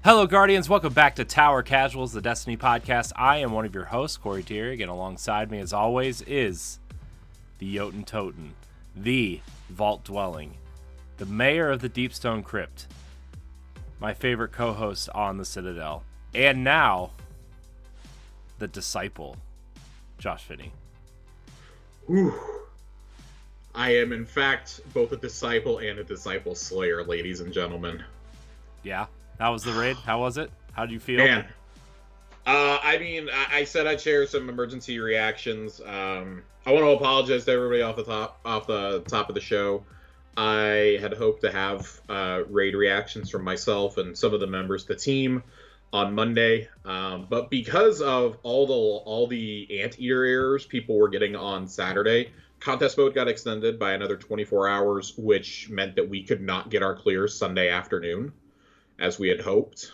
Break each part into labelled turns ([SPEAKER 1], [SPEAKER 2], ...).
[SPEAKER 1] Hello, Guardians. Welcome back to Tower Casuals, the Destiny podcast. I am one of your hosts, Corey Tierig, and alongside me, as always, is the Jotun Toten, the Vault Dwelling, the mayor of the Deepstone Crypt, my favorite co-host on the Citadel, and now, the Disciple, Josh Finney.
[SPEAKER 2] Ooh. I am, in fact, both a Disciple and a Disciple Slayer, ladies and gentlemen.
[SPEAKER 1] Yeah? How was the raid? How was it? How did you feel?
[SPEAKER 2] Man, I said I'd share some emergency reactions. I want to apologize to everybody off the top of the show. I had hoped to have raid reactions from myself and some of the members of the team on Monday, but because of all the anteater errors people were getting on Saturday, contest mode got extended by another 24 hours, which meant that we could not get our clears Sunday afternoon, as we had hoped.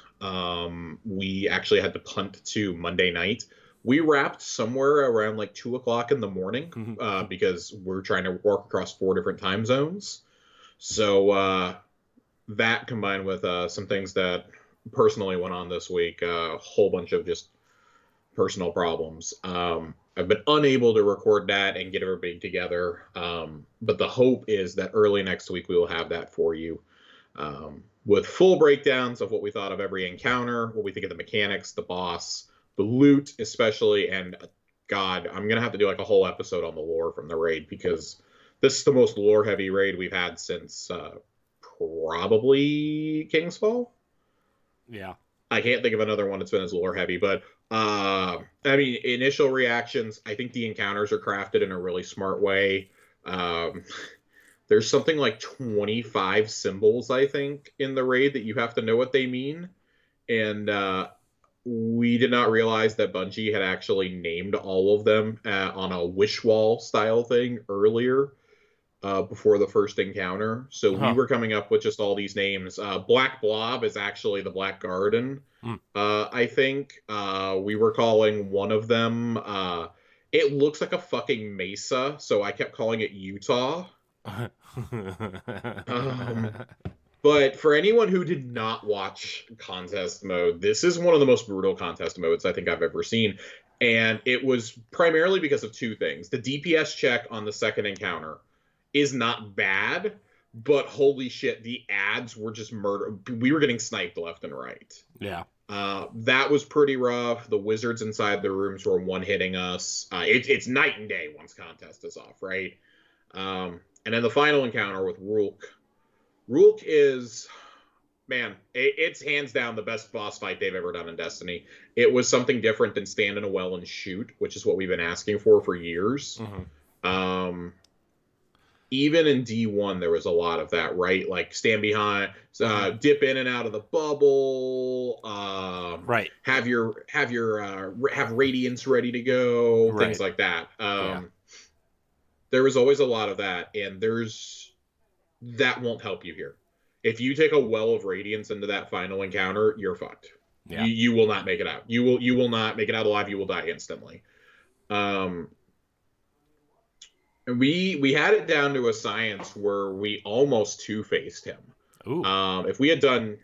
[SPEAKER 2] We actually had to punt to Monday night. We wrapped somewhere around like 2 o'clock in the morning because we're trying to work across 4 different time zones. So that combined with some things that personally went on this week, a whole bunch of just personal problems. I've been unable to record that and get everybody together. But the hope is that early next week we will have that for you. With full breakdowns of what we thought of every encounter, what we think of the mechanics, the boss, the loot especially, and God, I'm going to have to do like a whole episode on the lore from the raid, because this is the most lore-heavy raid we've had since probably King's Fall.
[SPEAKER 1] Yeah.
[SPEAKER 2] I can't think of another one that's been as lore-heavy, but initial reactions, I think the encounters are crafted in a really smart way. There's something like 25 symbols, I think, in the raid that you have to know what they mean. And we did not realize that Bungie had actually named all of them on a wish wall style thing earlier before the first encounter. So we were coming up with just all these names. Black Blob is actually the Black Garden, I think. We were calling one of them... it looks like a fucking mesa, so I kept calling it Utah. But for anyone who did not watch contest mode, this is one of the most brutal contest modes I think I've ever seen. And it was primarily because of 2 things. The DPS check on the second encounter is not bad, but holy shit, the ads were just murder. We were getting sniped left and right.
[SPEAKER 1] Yeah.
[SPEAKER 2] That was pretty rough. The wizards inside the rooms were one-hitting us. It's night and day once contest is off, right? And then the final encounter with Rulk. Rulk is, man, it's hands down the best boss fight they've ever done in Destiny. It was something different than stand in a well and shoot, which is what we've been asking for years. Even in D1, there was a lot of that, right? Like stand behind, dip in and out of the bubble,
[SPEAKER 1] right?
[SPEAKER 2] Have radiance ready to go,
[SPEAKER 1] right.
[SPEAKER 2] Things like that. There was always a lot of that, and that won't help you here. If you take a well of radiance into that final encounter, you're fucked. Yeah. You will not make it out. You will not make it out alive. You will die instantly. And we had it down to a science where we almost two-faced him.
[SPEAKER 1] Ooh.
[SPEAKER 2] If we had done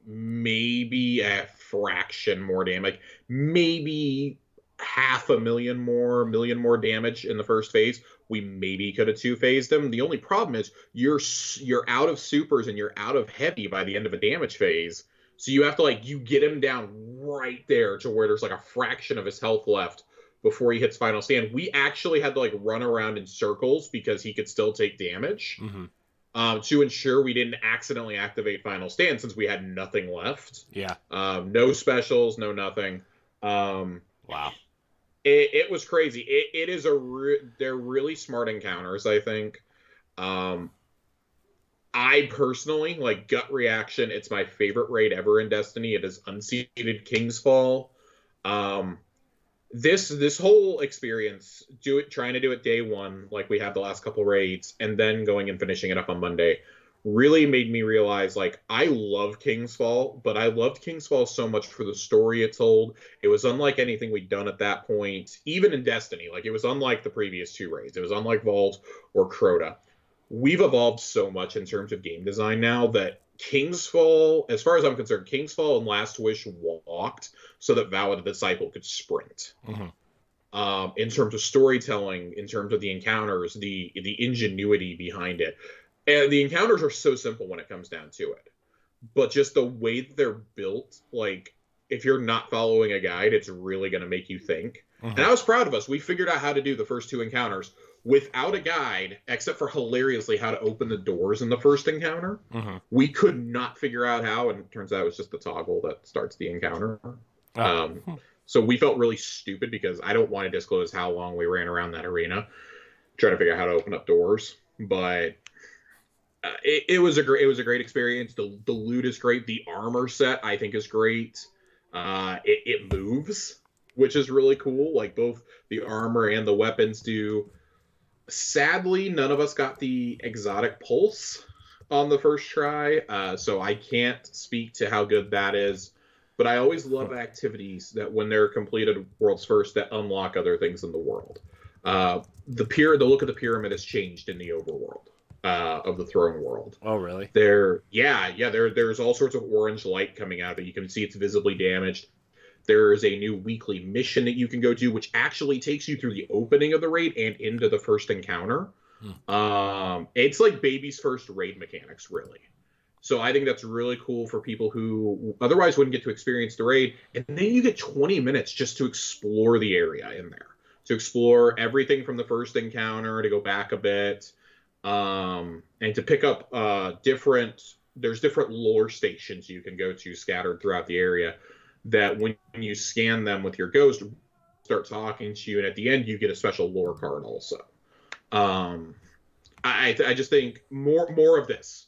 [SPEAKER 2] maybe a fraction more damage, maybe 500,000 more damage in the first phase, we maybe could have two-phased him. The only problem is you're out of supers and you're out of heavy by the end of a damage phase. So you have to you get him down right there to where there's like a fraction of his health left before he hits final stand. We actually had to run around in circles because he could still take damage to ensure we didn't accidentally activate final stand, since we had nothing left.
[SPEAKER 1] Yeah.
[SPEAKER 2] No specials, no nothing.
[SPEAKER 1] Wow.
[SPEAKER 2] It was crazy. It is they're really smart encounters, I think. I personally, gut reaction, it's my favorite raid ever in Destiny. It is Unseated King's Fall. This whole experience, trying to do it day one, like we have the last couple raids, and then going and finishing it up on Monday, really made me realize, I love King's Fall, but I loved King's Fall so much for the story it told. It was unlike anything we'd done at that point, even in Destiny. It was unlike the previous 2 raids. It was unlike Vault or Crota. We've evolved so much in terms of game design now that Kingsfall, as far as I'm concerned, Kingsfall and Last Wish walked so that Vow of the Disciple could sprint. In terms of storytelling, in terms of the encounters, the ingenuity behind it. And the encounters are so simple when it comes down to it. But just the way that they're built, like, if you're not following a guide, it's really going to make you think. And I was proud of us. We figured out how to do the first 2 encounters without a guide, except for hilariously how to open the doors in the first encounter. We could not figure out how, and it turns out it was just the toggle that starts the encounter. So we felt really stupid because I don't want to disclose how long we ran around that arena trying to figure out how to open up doors. But it was a great experience. The loot is great. The armor set I think is great. It moves, which is really cool. Like both the armor and the weapons do. Sadly, none of us got the exotic pulse on the first try, so I can't speak to how good that is. But I always love activities that, when they're completed world's first, that unlock other things in the world. The look of the pyramid has changed in the overworld of the throne world.
[SPEAKER 1] Oh, really?
[SPEAKER 2] There's all sorts of orange light coming out of it. You can see it's visibly damaged. There's a new weekly mission that you can go to, which actually takes you through the opening of the raid and into the first encounter. It's like baby's first raid mechanics, really. So I think that's really cool for people who otherwise wouldn't get to experience the raid. And then you get 20 minutes just to explore the area in there. To explore everything from the first encounter, to go back a bit, and to pick up there's different lore stations you can go to scattered throughout the area that when you scan them with your ghost, start talking to you, and at the end you get a special lore card also. I just think more of this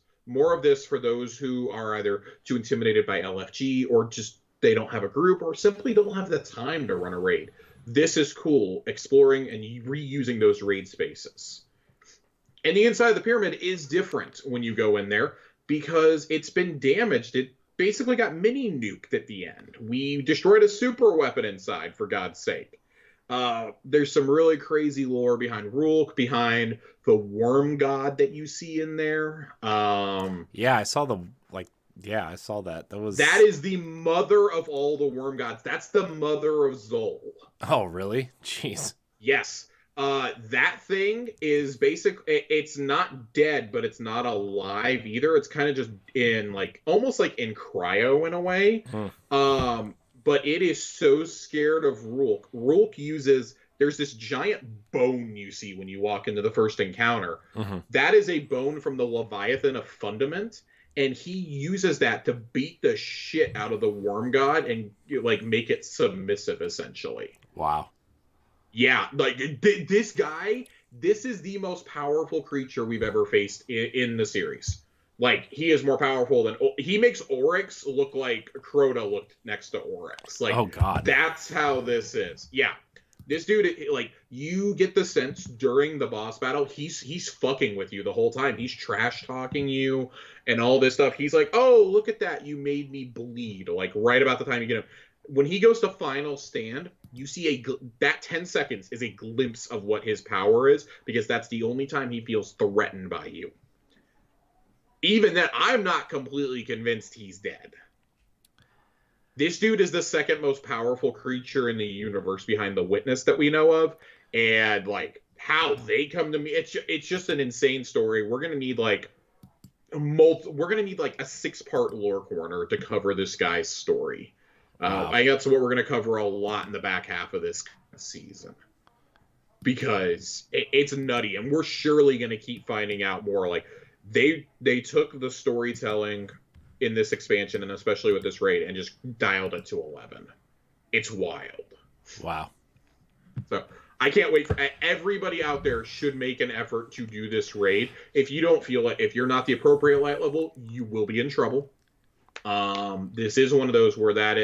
[SPEAKER 2] for those who are either too intimidated by LFG or just they don't have a group or simply don't have the time to run a raid. This is cool, exploring and reusing those raid spaces. And the inside of the pyramid is different when you go in there because it's been damaged. It basically got mini nuked at the end. We destroyed a super weapon inside, for God's sake. There's some really crazy lore behind Rulk, behind the worm god that you see in there.
[SPEAKER 1] I saw that. That
[SPEAKER 2] is the mother of all the worm gods. That's the mother of Zol.
[SPEAKER 1] Oh, really? Jeez.
[SPEAKER 2] Yes. That thing is it's not dead, but it's not alive either. It's kind of just in almost like in cryo in a way. But it is so scared of Rulk. Rulk there's this giant bone you see when you walk into the first encounter. That is a bone from the Leviathan of Fundament. And he uses that to beat the shit out of the worm god and make it submissive, essentially.
[SPEAKER 1] Wow.
[SPEAKER 2] Yeah, this guy, this is the most powerful creature we've ever faced in the series. He is more powerful than... He makes Oryx look like Crota looked next to Oryx.
[SPEAKER 1] Oh, God.
[SPEAKER 2] That's how this is. Yeah. This dude, you get the sense during the boss battle, he's fucking with you the whole time. He's trash-talking you and all this stuff. He's like, oh, look at that. You made me bleed. Right about the time you get him. When he goes to final stand, you see that 10 seconds is a glimpse of what his power is, because that's the only time he feels threatened by you. Even then, I'm not completely convinced he's dead. This dude is the second most powerful creature in the universe behind the Witness that we know of. And, how they come to me, it's just an insane story. We're going to need, a 6-part lore corner to cover this guy's story.
[SPEAKER 1] Wow.
[SPEAKER 2] I got what we're going to cover a lot in the back half of this season. Because it's nutty, and we're surely going to keep finding out more. They took the storytelling in this expansion, and especially with this raid, and just dialed it to 11. It's wild.
[SPEAKER 1] Wow.
[SPEAKER 2] So I can't wait for everybody out there should make an effort to do this raid. If you don't feel it, if you're not the appropriate light level, you will be in trouble. This is one of those where that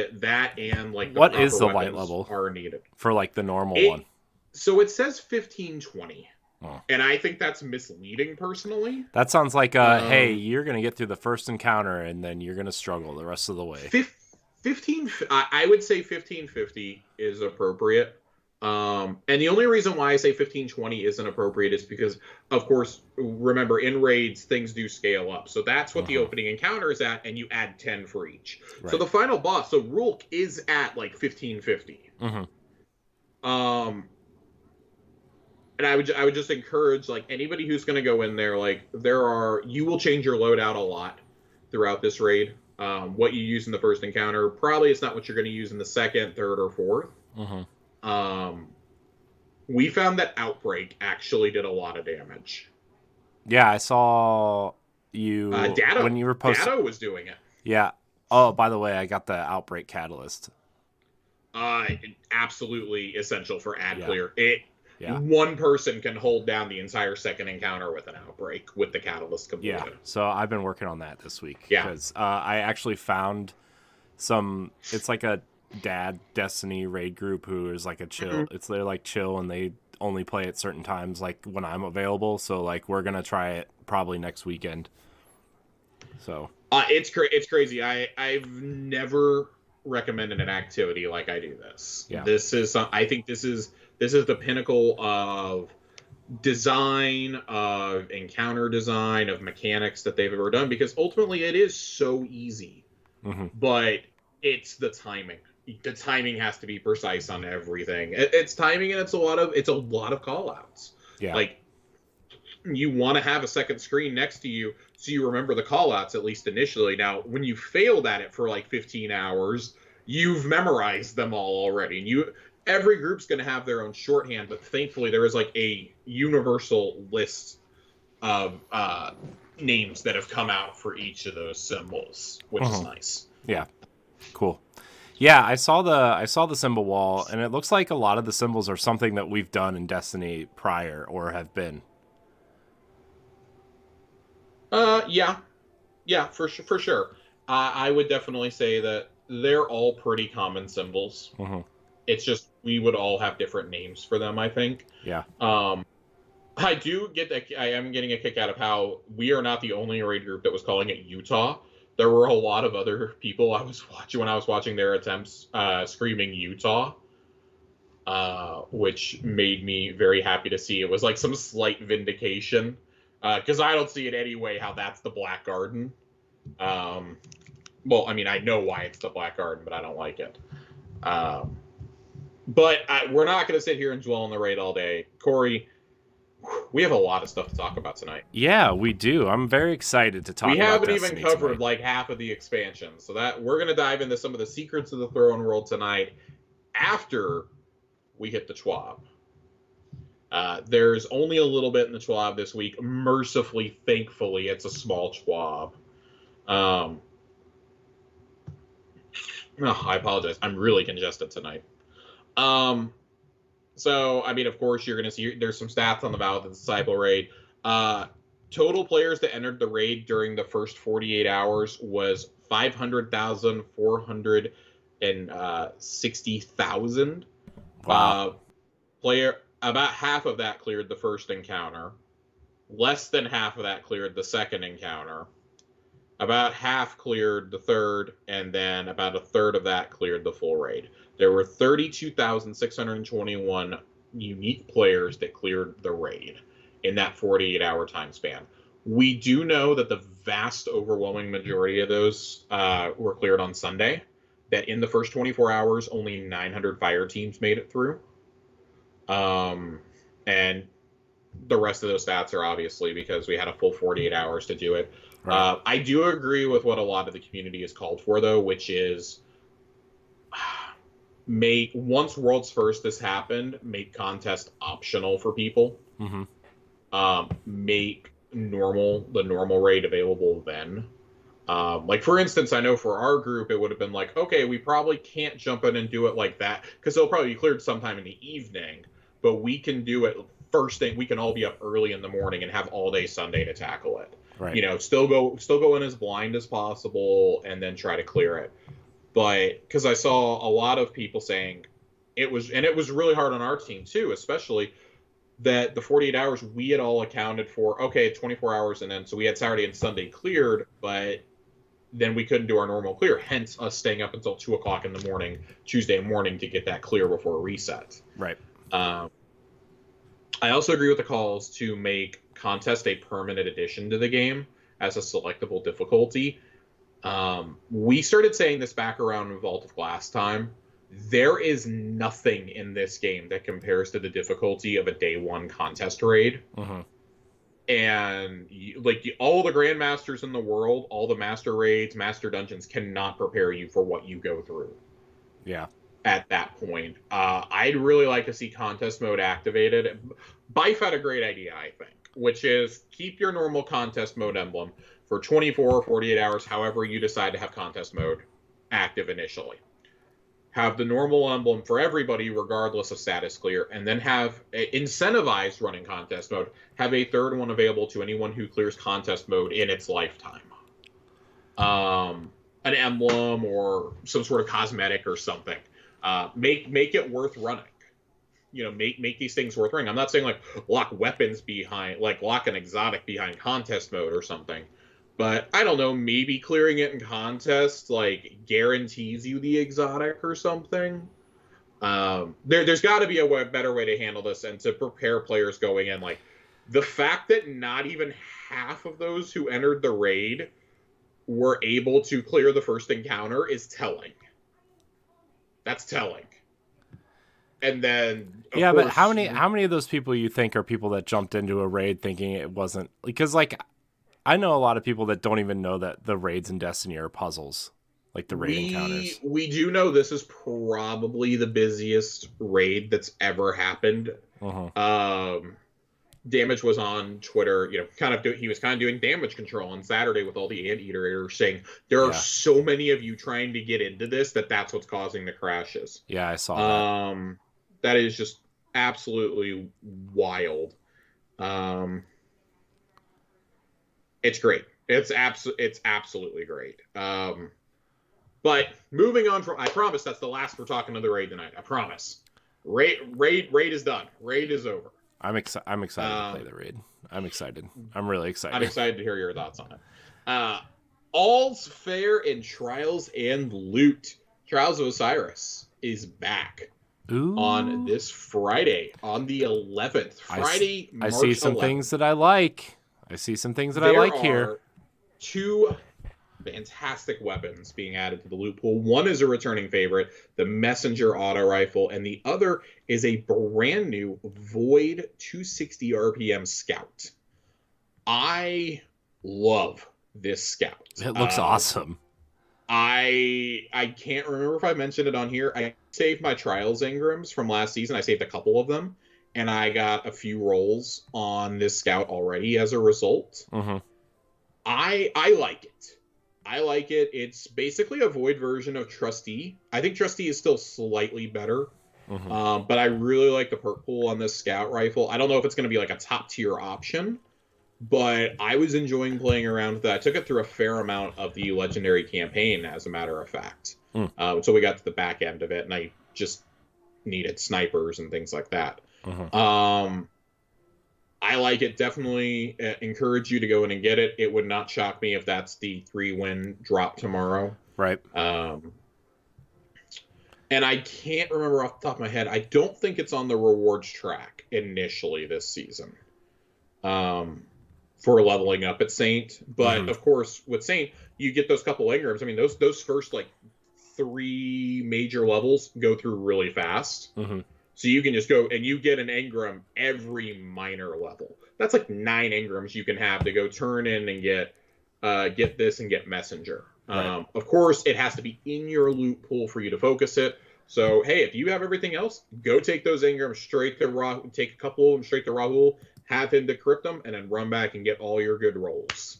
[SPEAKER 2] and
[SPEAKER 1] what is the light level
[SPEAKER 2] are needed
[SPEAKER 1] for the normal one?
[SPEAKER 2] So it says 1520. Oh. And I think that's misleading, personally.
[SPEAKER 1] That sounds like, hey, you're going to get through the first encounter, and then you're going to struggle the rest of the way.
[SPEAKER 2] I would say 1550 is appropriate. And the only reason why I say 15-20 isn't appropriate is because, of course, remember, in raids, things do scale up. So that's what the opening encounter is at, and you add 10 for each. Right. So the final boss, so Rulk is at, like, 1550. And I would just encourage, like, anybody who's going to go in there, like, you will change your loadout a lot throughout this raid. What you use in the first encounter, probably it's not what you're going to use in the second, third, or fourth. We found that Outbreak actually did a lot of damage.
[SPEAKER 1] Yeah, I saw you when you were posting.
[SPEAKER 2] Dado was doing it.
[SPEAKER 1] Yeah. Oh, by the way, I got the Outbreak Catalyst.
[SPEAKER 2] Absolutely essential for ad clear. One person can hold down the entire second encounter with an Outbreak with the Catalyst completed.
[SPEAKER 1] Yeah, so I've been working on that this week.
[SPEAKER 2] Yeah.
[SPEAKER 1] Because I actually found it's like a dad Destiny raid group who is like a chill. They're like chill, and they only play at certain times, like when I'm available. So like we're gonna try it probably next weekend. So
[SPEAKER 2] it's crazy. I've never recommended an activity like I do this.
[SPEAKER 1] Yeah.
[SPEAKER 2] I think this is the pinnacle of design, of encounter design, of mechanics that they've ever done, because ultimately it is so easy. But it's the timing. The timing has to be precise on everything. It's timing, and it's a lot of call outs.
[SPEAKER 1] Yeah.
[SPEAKER 2] Like, you want to have a second screen next to you so you remember the call outs, at least initially. Now, when you failed at it for like 15 hours, you've memorized them all already. And every group's going to have their own shorthand, but thankfully there is like a universal list of names that have come out for each of those symbols, which is nice.
[SPEAKER 1] Yeah. Cool. Yeah, I saw the symbol wall, and it looks like a lot of the symbols are something that we've done in Destiny prior or have been.
[SPEAKER 2] Yeah, for sure. I would definitely say that they're all pretty common symbols. It's just we would all have different names for them, I think.
[SPEAKER 1] Yeah.
[SPEAKER 2] I am getting a kick out of how we are not the only raid group that was calling it Utah. There were a lot of other people when I was watching their attempts screaming Utah, which made me very happy to see. It was like some slight vindication, because I don't see it any way how that's the Black Garden. Well, I mean, I know why it's the Black Garden, but I don't like it. But we're not going to sit here and dwell on the raid all day. Corey, we have a lot of stuff to talk about tonight.
[SPEAKER 1] Yeah, we do. I'm very excited to talk about Destiny.
[SPEAKER 2] We haven't even covered like half of the expansions. So that we're going to dive into some of the secrets of the throne world tonight after we hit the TWAB. There's only a little bit in the TWAB this week. Mercifully, thankfully, it's a small TWAB. I apologize. I'm really congested tonight. So, I mean, of course, you're going to see there's some stats on the Vow of the Disciple raid. Total players that entered the raid during the first 48 hours was 500,460,000.
[SPEAKER 1] Wow.
[SPEAKER 2] About half of that cleared the first encounter. Less than half of that cleared the second encounter. About half cleared the third, and then about a third of that cleared the full raid. There were 32,621 unique players that cleared the raid in that 48-hour time span. We do know that the vast overwhelming majority of those were cleared on Sunday, that in the first 24 hours, only 900 fire teams made it through. And the rest of those stats are obviously because we had a full 48 hours to do it. Right. I do agree with what a lot of the community has called for, though, which is once World's First has happened, make contest optional for people. Make the normal raid available then. Like, for instance, I know for our group, it would have been like, okay, we probably can't jump in and do it like that because it'll probably be cleared sometime in the evening, but we can do it first thing. We can all be up early in the morning and have all day Sunday to tackle it.
[SPEAKER 1] Right.
[SPEAKER 2] You know, still go in as blind as possible and then try to clear it. But because I saw a lot of people saying it was really hard on our team too, especially that the 48 hours we had all accounted for, okay, 24 hours, and then so we had Saturday and Sunday cleared, but then we couldn't do our normal clear, hence us staying up until 2 o'clock in the morning, Tuesday morning, to get that clear before reset.
[SPEAKER 1] Right.
[SPEAKER 2] Um, I also agree with the calls to make contest a permanent addition to the game as a selectable difficulty. We started saying this back around Vault of Glass time. There is nothing in this game that compares to the difficulty of a day one contest raid.
[SPEAKER 1] Mm-hmm.
[SPEAKER 2] And all the grandmasters in the world, all the master raids, master dungeons cannot prepare you for what you go through.
[SPEAKER 1] Yeah.
[SPEAKER 2] At that point, I'd really like to see contest mode activated. Bife had a great idea, I think, which is keep your normal contest mode emblem for 24 or 48 hours, however you decide to have contest mode active initially. Have the normal emblem for everybody, regardless of status clear, and then have incentivized running contest mode. Have a third one available to anyone who clears contest mode in its lifetime. An emblem or some sort of cosmetic or something. Make it worth running. Make these things worth running. I'm not saying like lock weapons behind, like lock an exotic behind contest mode or something. But I don't know, maybe clearing it in contest like guarantees you the exotic or something. There's got to be a better way to handle this and to prepare players going in. Like the fact that not even half of those who entered the raid were able to clear the first encounter is telling. That's telling. And then
[SPEAKER 1] yeah, but how many of those people you think are people that jumped into a raid thinking it wasn't, because like I know a lot of people that don't even know that the raids in Destiny are puzzles, like the raid encounters.
[SPEAKER 2] We do know this is probably the busiest raid that's ever happened.
[SPEAKER 1] Uh-huh.
[SPEAKER 2] Damage was on Twitter, he was kind of doing damage control on Saturday with all the Anteater saying there are so many of you trying to get into this that's what's causing the crashes.
[SPEAKER 1] Yeah, I saw
[SPEAKER 2] that. That is just absolutely wild. It's great. It's absolutely great. But moving on from, I promise that's the last we're talking to the raid tonight. I promise. Raid is done. Raid is over.
[SPEAKER 1] I'm excited to play the raid. I'm excited. I'm really excited.
[SPEAKER 2] I'm excited to hear your thoughts on it. All's fair in Trials and Loot. Trials of Osiris is back.
[SPEAKER 1] Ooh.
[SPEAKER 2] On this Friday, on the 11th. Friday, March 11th.
[SPEAKER 1] I see some things that I like. I like here.
[SPEAKER 2] There are two fantastic weapons being added to the loot pool. One is a returning favorite, the Messenger Auto Rifle, and the other is a brand new Void 260 RPM Scout. I love this Scout.
[SPEAKER 1] It looks awesome.
[SPEAKER 2] I can't remember if I mentioned it on here. I saved my Trials Engrams from last season. I saved a couple of them, and I got a few rolls on this Scout already as a result.
[SPEAKER 1] Mm-hmm.
[SPEAKER 2] I like it. I like it. It's basically a Void version of Trustee. I think Trustee is still slightly better, but I really like the perk pool on this Scout rifle. I don't know if it's going to be like a top tier option, but I was enjoying playing around with that. I took it through a fair amount of the Legendary campaign, as a matter of fact. So we got to the back end of it, and I just needed snipers and things like that. I like it. Definitely encourage you to go in and get it. It would not shock me if that's the 3-win drop tomorrow.
[SPEAKER 1] Right.
[SPEAKER 2] And I can't remember off the top of my head. I don't think it's on the rewards track initially this season. For leveling up at Saint, but of course with Saint you get those couple engrams. I mean those first like 3 major levels go through really fast, so you can just go and you get an engram every minor level. That's like 9 engrams you can have to go turn in and get this and get Messenger. Right. Of course it has to be in your loot pool for you to focus it. So hey, if you have everything else, go take those engrams straight to Rahul. Take a couple of them straight to Rahul. Have him decrypt them, and then run back and get all your good rolls.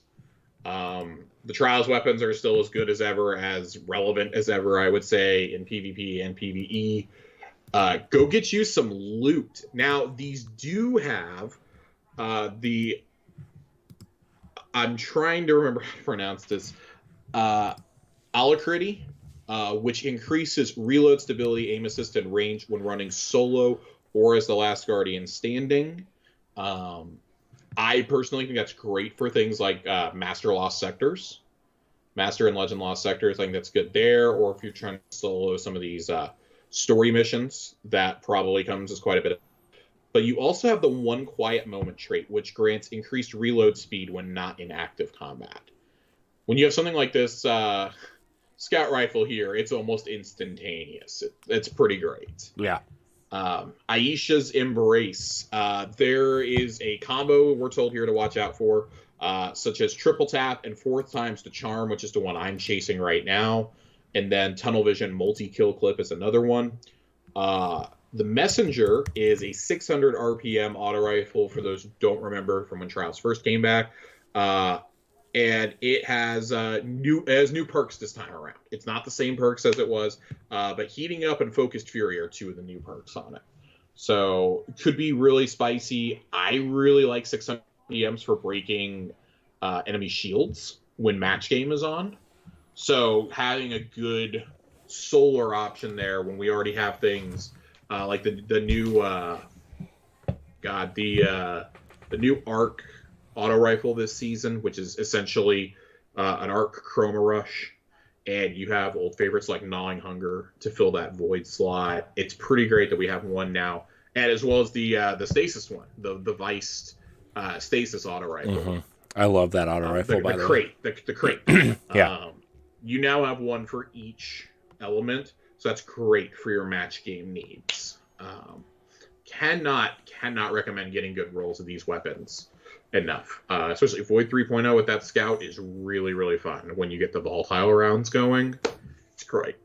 [SPEAKER 2] The Trials weapons are still as good as ever, as relevant as ever, I would say, in PvP and PvE. Go get you some loot. Now, these do have the... I'm trying to remember how to pronounce this. Alacrity, which increases reload stability, aim assist, and range when running solo or as the last Guardian standing. I personally think that's great for things like Master Lost Sectors. Master and Legend Lost Sectors, I think that's good there. Or if you're trying to solo some of these story missions. That probably comes as quite a bit. But you also have the one quiet moment trait, which grants increased reload speed when not in active combat. When you have something like this scout rifle here, it's almost instantaneous. It's pretty great.
[SPEAKER 1] Yeah.
[SPEAKER 2] Aisha's Embrace. There is a combo we're told here to watch out for, such as triple tap and 4th times to charm, which is the one I'm chasing right now. And then tunnel vision multi-kill clip is another one. The Messenger is a 600 RPM auto rifle for those who don't remember from when Trials first came back. And it has new perks this time around. It's not the same perks as it was, but Heating Up and Focused Fury are 2 of the new perks on it. So it could be really spicy. I really like 600 RPMs for breaking enemy shields when match game is on. So having a good solar option there when we already have things like the new the new arc auto rifle this season, which is essentially an arc chroma rush, and you have old favorites like Gnawing Hunger to fill that void slot. It's pretty great that we have one now, and as well as the stasis one, the Vice stasis auto rifle.
[SPEAKER 1] Mm-hmm. I love that auto rifle. By the
[SPEAKER 2] crate,
[SPEAKER 1] way,
[SPEAKER 2] the crate.
[SPEAKER 1] Yeah.
[SPEAKER 2] You now have one for each element, so that's great for your match game needs. Cannot recommend getting good rolls of these weapons enough. Especially Void 3.0 with that scout is really, really fun when you get the volatile rounds going. It's great.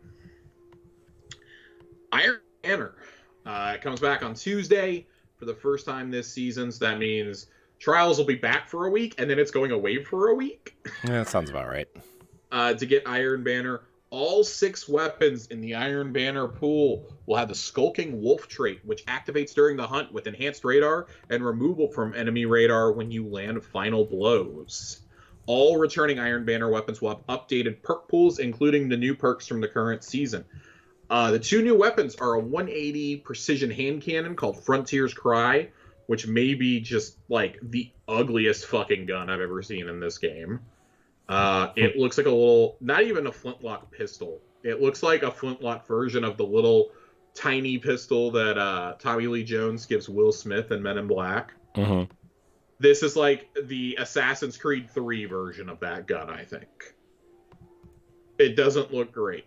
[SPEAKER 2] Iron Banner. It comes back on Tuesday for the first time this season, so that means Trials will be back for a week, and then it's going away for a week.
[SPEAKER 1] Yeah, that sounds about right.
[SPEAKER 2] To get Iron Banner, all 6 weapons in the Iron Banner pool will have the Skulking Wolf trait, which activates during the hunt with enhanced radar and removal from enemy radar when you land final blows. All returning Iron Banner weapons will have updated perk pools, including the new perks from the current season. The 2 new weapons are a 180 precision hand cannon called Frontier's Cry, which may be just like the ugliest fucking gun I've ever seen in this game. It looks like a little, not even a flintlock pistol. It looks like a flintlock version of the little tiny pistol that Tommy Lee Jones gives Will Smith in Men in Black.
[SPEAKER 1] Mm-hmm.
[SPEAKER 2] This is like the Assassin's Creed 3 version of that gun, I think. It doesn't look great.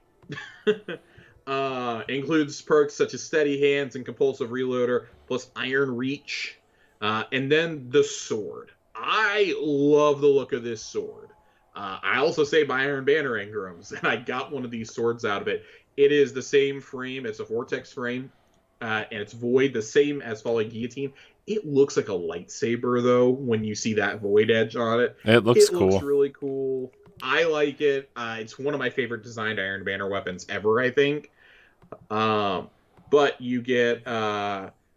[SPEAKER 2] Includes perks such as Steady Hands and Compulsive Reloader, plus Iron Reach, and then the sword. I love the look of this sword. I also saved my Iron Banner Ingrams, and I got one of these swords out of it. It is the same frame. It's a Vortex frame, and it's Void, the same as Falling Guillotine. It looks like a lightsaber, though, when you see that Void edge on it.
[SPEAKER 1] It looks cool.
[SPEAKER 2] It looks really cool. I like it. It's one of my favorite designed Iron Banner weapons ever, I think. But you get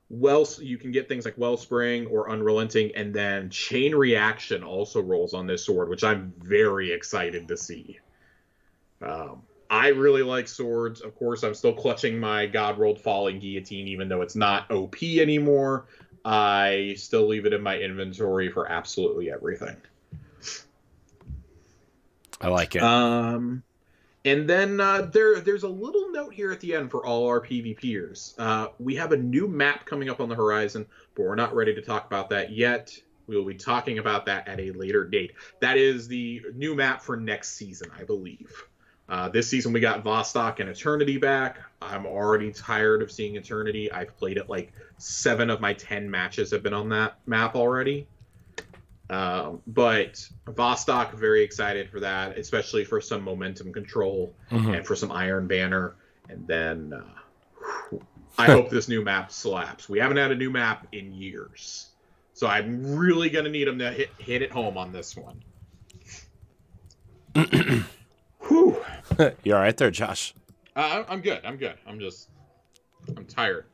[SPEAKER 2] you can get things like Wellspring or Unrelenting, and then Chain Reaction also rolls on this sword, which I'm very excited to see. I really like swords. Of course, I'm still clutching my God-rolled Falling Guillotine, even though it's not OP anymore. I still leave it in my inventory for absolutely everything.
[SPEAKER 1] I like it.
[SPEAKER 2] And then there's a little note here at the end for all our PvPers. We have a new map coming up on the horizon, but we're not ready to talk about that yet. We will be talking about that at a later date. That is the new map for next season, I believe. This season we got Vostok and Eternity back. I'm already tired of seeing Eternity. I've played it like 7 of my 10 matches have been on that map already. But Vostok, very excited for that, especially for some momentum control and for some Iron Banner. And then I hope this new map slaps. We haven't had a new map in years. So I'm really going to need them to hit it home on this one. Whew.
[SPEAKER 1] You all right there, Josh?
[SPEAKER 2] I'm good. I'm tired.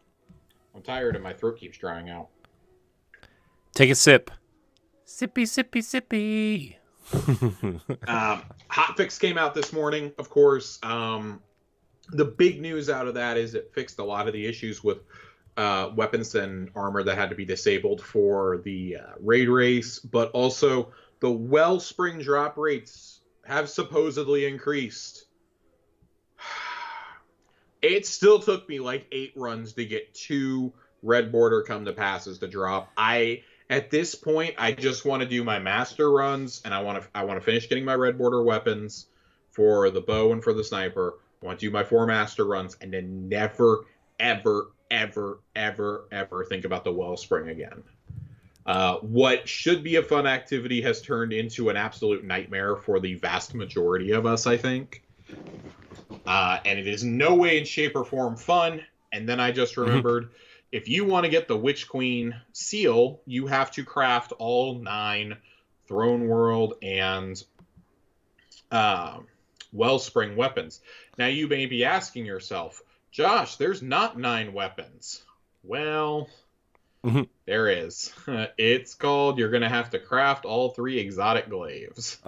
[SPEAKER 2] I'm tired and my throat keeps drying out.
[SPEAKER 1] Take a sip. Sippy, sippy, sippy.
[SPEAKER 2] Hotfix came out this morning, of course. The big news out of that is it fixed a lot of the issues with weapons and armor that had to be disabled for the raid race, but also the Wellspring drop rates have supposedly increased. It still took me like 8 runs to get 2 red border come to passes to drop. At this point, I just want to do my master runs, and I want to finish getting my red border weapons for the bow and for the sniper. I want to do my 4 master runs, and then never, ever, ever, ever, ever think about the wellspring again. What should be a fun activity has turned into an absolute nightmare for the vast majority of us, I think. And it is no way in shape or form fun. And then I just remembered, if you want to get the Witch Queen seal, you have to craft all 9 Throne World and Wellspring weapons. Now you may be asking yourself, Josh, there's not 9 weapons. Well, there is. It's called, you're going to have to craft all 3 exotic glaives.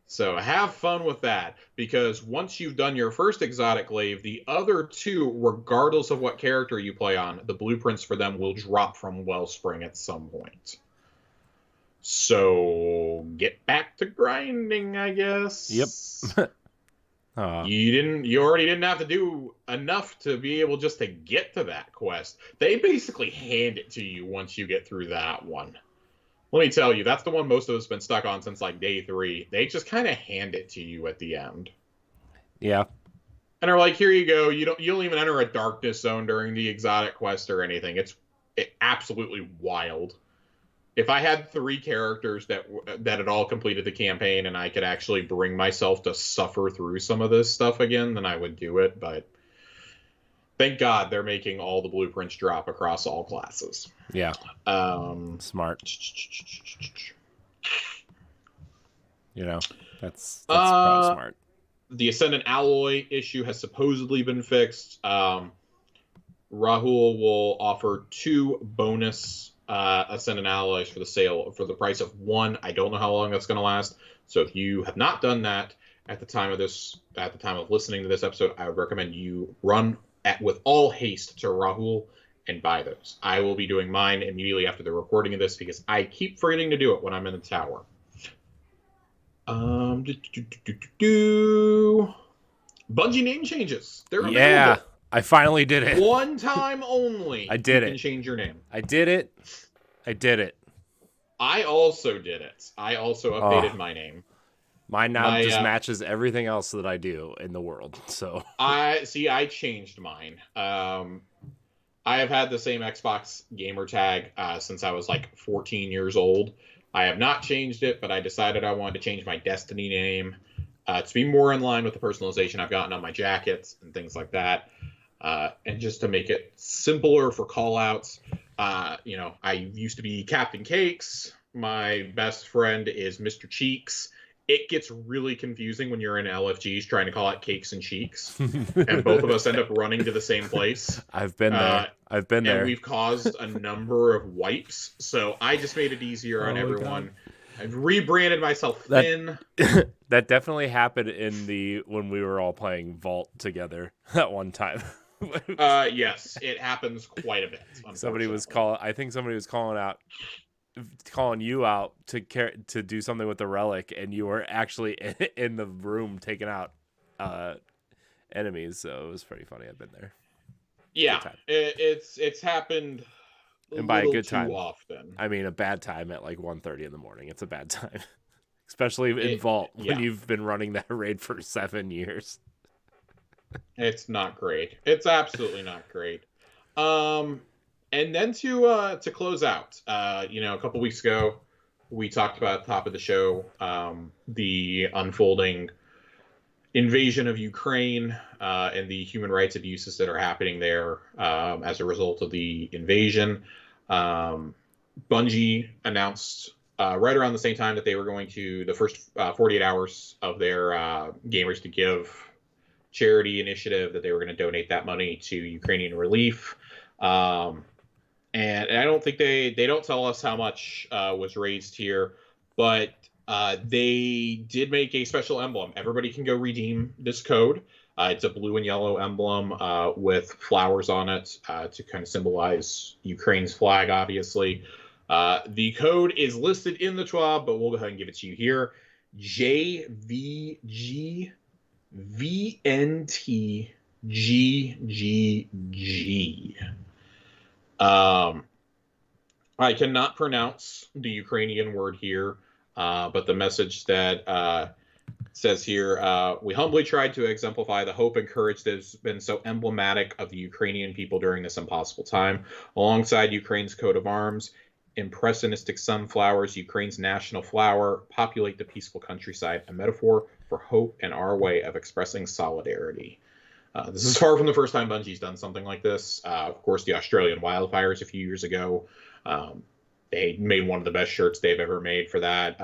[SPEAKER 2] So have fun with that, because once you've done your first exotic glaive, the other 2, regardless of what character you play on, the blueprints for them will drop from Wellspring at some point. So get back to grinding, I guess.
[SPEAKER 1] Yep.
[SPEAKER 2] You already didn't have to do enough to be able just to get to that quest. They basically hand it to you once you get through that one. Let me tell you, that's the one most of us have been stuck on since like day 3. They just kind of hand it to you at the end.
[SPEAKER 1] Yeah.
[SPEAKER 2] And are like, here you go. You don't even enter a darkness zone during the exotic quest or anything. It's absolutely wild. If I had 3 characters that had all completed the campaign and I could actually bring myself to suffer through some of this stuff again, then I would do it. But thank God they're making all the blueprints drop across all classes.
[SPEAKER 1] Yeah. Smart. You know, that's probably smart.
[SPEAKER 2] The Ascendant Alloy issue has supposedly been fixed. Rahul will offer 2 bonus Ascendant Alloys for the sale for the price of 1. I don't know how long that's going to last. So if you have not done that at the time of listening to this episode, I would recommend you run with all haste to Rahul and buy those. I will be doing mine immediately after the recording of this because I keep forgetting to do it when I'm in the tower. Bungie name changes. They're available.
[SPEAKER 1] Yeah, I finally did it.
[SPEAKER 2] One time only.
[SPEAKER 1] I did it.
[SPEAKER 2] You can change your name.
[SPEAKER 1] I did it.
[SPEAKER 2] I also did it. I also updated my name.
[SPEAKER 1] Mine now just matches everything else that I do in the world. So
[SPEAKER 2] I changed mine. I have had the same Xbox gamer tag since I was like 14 years old. I have not changed it, but I decided I wanted to change my Destiny name to be more in line with the personalization I've gotten on my jackets and things like that. And just to make it simpler for call-outs. I used to be Captain Cakes. My best friend is Mr. Cheeks. It gets really confusing when you're in LFGs trying to call it Cakes and Cheeks. And both of us end up running to the same place.
[SPEAKER 1] I've been there.
[SPEAKER 2] And we've caused a number of wipes. So I just made it easier on everyone. I've rebranded myself Finn.
[SPEAKER 1] That definitely happened when we were all playing Vault together at one time.
[SPEAKER 2] Yes, it happens quite a bit.
[SPEAKER 1] Somebody was calling you out to do something with the relic, and you were actually in the room taking out enemies. So it was pretty funny. I've been there.
[SPEAKER 2] Yeah, it's happened.
[SPEAKER 1] And by a good time,
[SPEAKER 2] often.
[SPEAKER 1] I mean a bad time at like 1:30 in the morning. It's a bad time, especially in Vault when you've been running that raid for 7 years.
[SPEAKER 2] It's not great. It's absolutely not great. And then to close out, a couple weeks ago, we talked about at the top of the show the unfolding invasion of Ukraine and the human rights abuses that are happening there as a result of the invasion. Bungie announced right around the same time that they were going to, the first 48 hours of their Gamers to Give charity initiative, that they were going to donate that money to Ukrainian relief. And I don't think they don't tell us how much was raised here, but they did make a special emblem. Everybody can go redeem this code. It's a blue and yellow emblem with flowers on it to kind of symbolize Ukraine's flag, obviously. The code is listed in the TWAB, but we'll go ahead and give it to you here. JVGVNT GGG. I cannot pronounce the Ukrainian word here, but the message that says here, we humbly tried to exemplify the hope and courage that has been so emblematic of the Ukrainian people during this impossible time. Alongside Ukraine's coat of arms, impressionistic sunflowers, Ukraine's national flower, populate the peaceful countryside, a metaphor for hope and our way of expressing solidarity. This is far from the first time Bungie's done something like this. Of course, the Australian wildfires a few years ago. They made one of the best shirts they've ever made for that.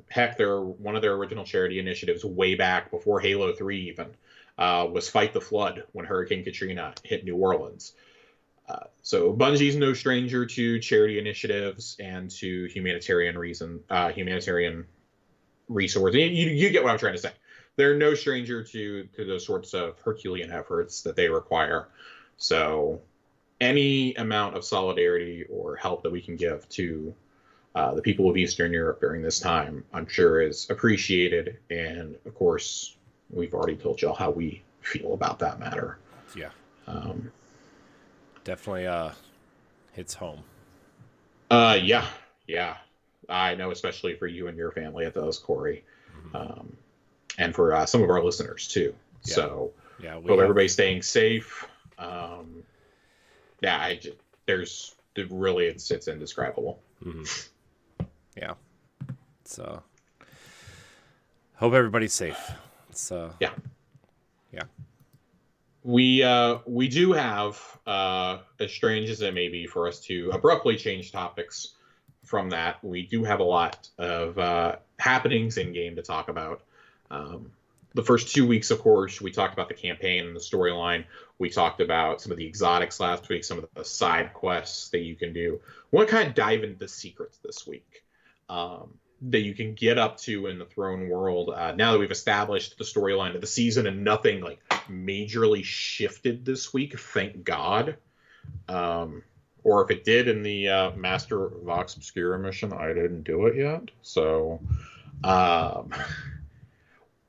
[SPEAKER 2] Heck, one of their original charity initiatives way back before Halo 3 even was Fight the Flood when Hurricane Katrina hit New Orleans. So Bungie's no stranger to charity initiatives and to humanitarian resources. You get what I'm trying to say. They're no stranger to those sorts of Herculean efforts that they require. So any amount of solidarity or help that we can give to the people of Eastern Europe during this time, I'm sure is appreciated. And of course, we've already told y'all how we feel about that matter.
[SPEAKER 1] Yeah. Definitely hits home.
[SPEAKER 2] Yeah. I know, especially for you and your family it does, Corey. Mm-hmm. And for some of our listeners too. Yeah. So hope everybody's staying safe. It's indescribable.
[SPEAKER 1] Mm-hmm. Yeah. So hope everybody's safe.
[SPEAKER 2] Yeah. We do have, as strange as it may be for us to abruptly change topics from that, we do have a lot of happenings in game to talk about. The first 2 weeks, of course, we talked about the campaign and the storyline. We talked about some of the exotics last week, some of the side quests that you can do. We want to kind of dive into the secrets this week that you can get up to in the Throne world. Now that we've established the storyline of the season and nothing like majorly shifted this week, thank God. Or if it did in the Master Vox Obscura mission, I didn't do it yet. So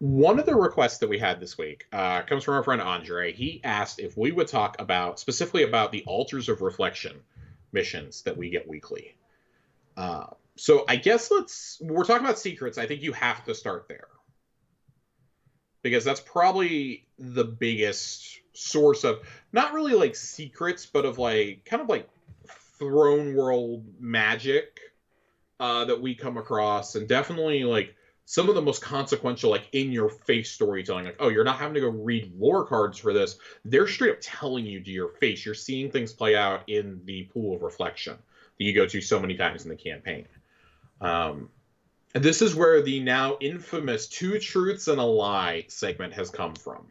[SPEAKER 2] one of the requests that we had this week comes from our friend Andre. He asked if we would talk specifically about the Altars of Reflection missions that we get weekly. So I guess we're talking about secrets. I think you have to start there, because that's probably the biggest source of not really like secrets, but of like kind of like Throne world magic that we come across, and definitely like some of the most consequential, like in your face storytelling. Like, oh, you're not having to go read lore cards for this. They're straight up telling you to your face. You're seeing things play out in the pool of reflection that you go to so many times in the campaign. And this is where the now infamous 2 Truths and a Lie segment has come from.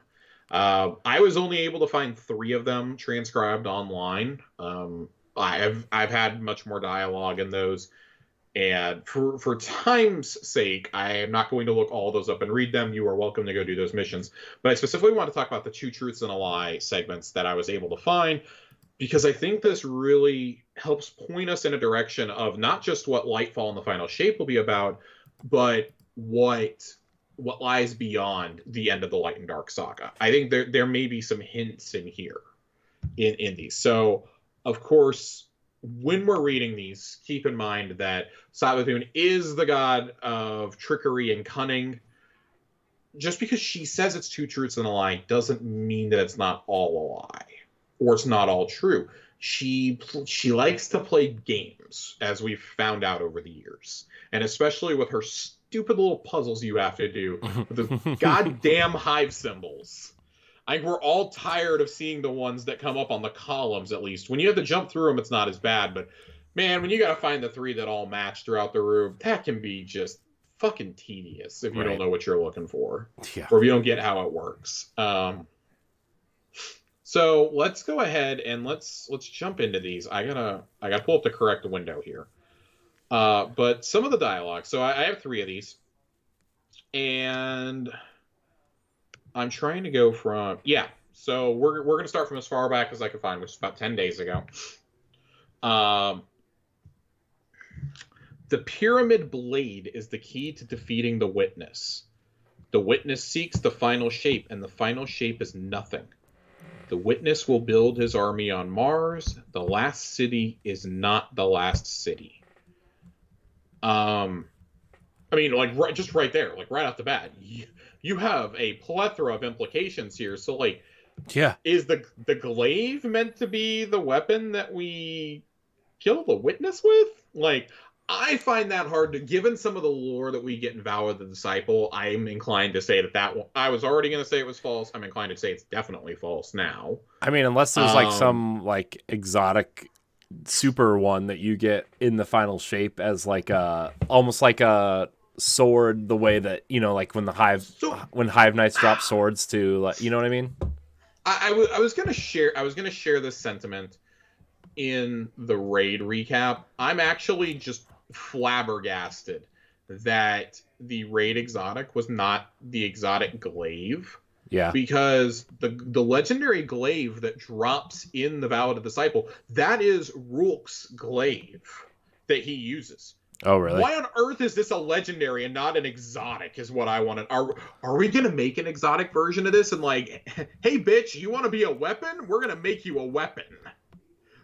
[SPEAKER 2] I was only able to find 3 of them transcribed online. I've had much more dialogue in those, and for time's sake, I am not going to look all those up and read them. You are welcome to go do those missions. But I specifically want to talk about the 2 Truths and a Lie segments that I was able to find, because I think this really helps point us in a direction of not just what Lightfall and the Final Shape will be about, but what lies beyond the end of the Light and Dark saga. I think there may be some hints in here in these. So, of course, when we're reading these, keep in mind that Savathun is the god of trickery and cunning. Just because she says it's 2 truths and a lie doesn't mean that it's not all a lie, or it's not all true. She likes to play games, as we've found out over the years, and especially with her stupid little puzzles you have to do with the goddamn hive symbols. I think we're all tired of seeing the ones that come up on the columns, at least. When you have to jump through them, it's not as bad, but man, when you got to find the 3 that all match throughout the room, that can be just fucking tedious if you don't know what you're looking for, or if you don't get how it works. So let's go ahead and let's jump into these. I gotta pull up the correct window here. But some of the dialogue. So I have 3 of these, and I'm trying to go from So we're gonna start from as far back as I can find, which is about 10 days ago. The Pyramid Blade is the key to defeating the Witness. The Witness seeks the Final Shape, and the Final Shape is nothing. The Witness will build his army on Mars. The last city is not the last city. I mean, like, just right there, like, right off the bat, you have a plethora of implications here. So, like,
[SPEAKER 1] yeah,
[SPEAKER 2] is the glaive meant to be the weapon that we kill the Witness with? Like, I find that hard to, given some of the lore that we get in Vow of the Disciple, I'm inclined to say that I was already going to say it was false. I'm inclined to say it's definitely false now.
[SPEAKER 1] I mean, unless there's like some like exotic super one that you get in the final shape as like almost like a sword, the way that, you know, like when Hive Knights drop swords to, like, you know what I mean?
[SPEAKER 2] I was gonna share this sentiment in the raid recap. I'm actually just flabbergasted that the raid exotic was not the exotic glaive.
[SPEAKER 1] Yeah.
[SPEAKER 2] Because the legendary glaive that drops in the Vow of the Disciple, that is Roolk's glaive that he uses.
[SPEAKER 1] Oh, really?
[SPEAKER 2] Why on earth is this a legendary and not an exotic is what I wanted. Are we going to make an exotic version of this and like, hey, bitch, you want to be a weapon? We're going to make you a weapon.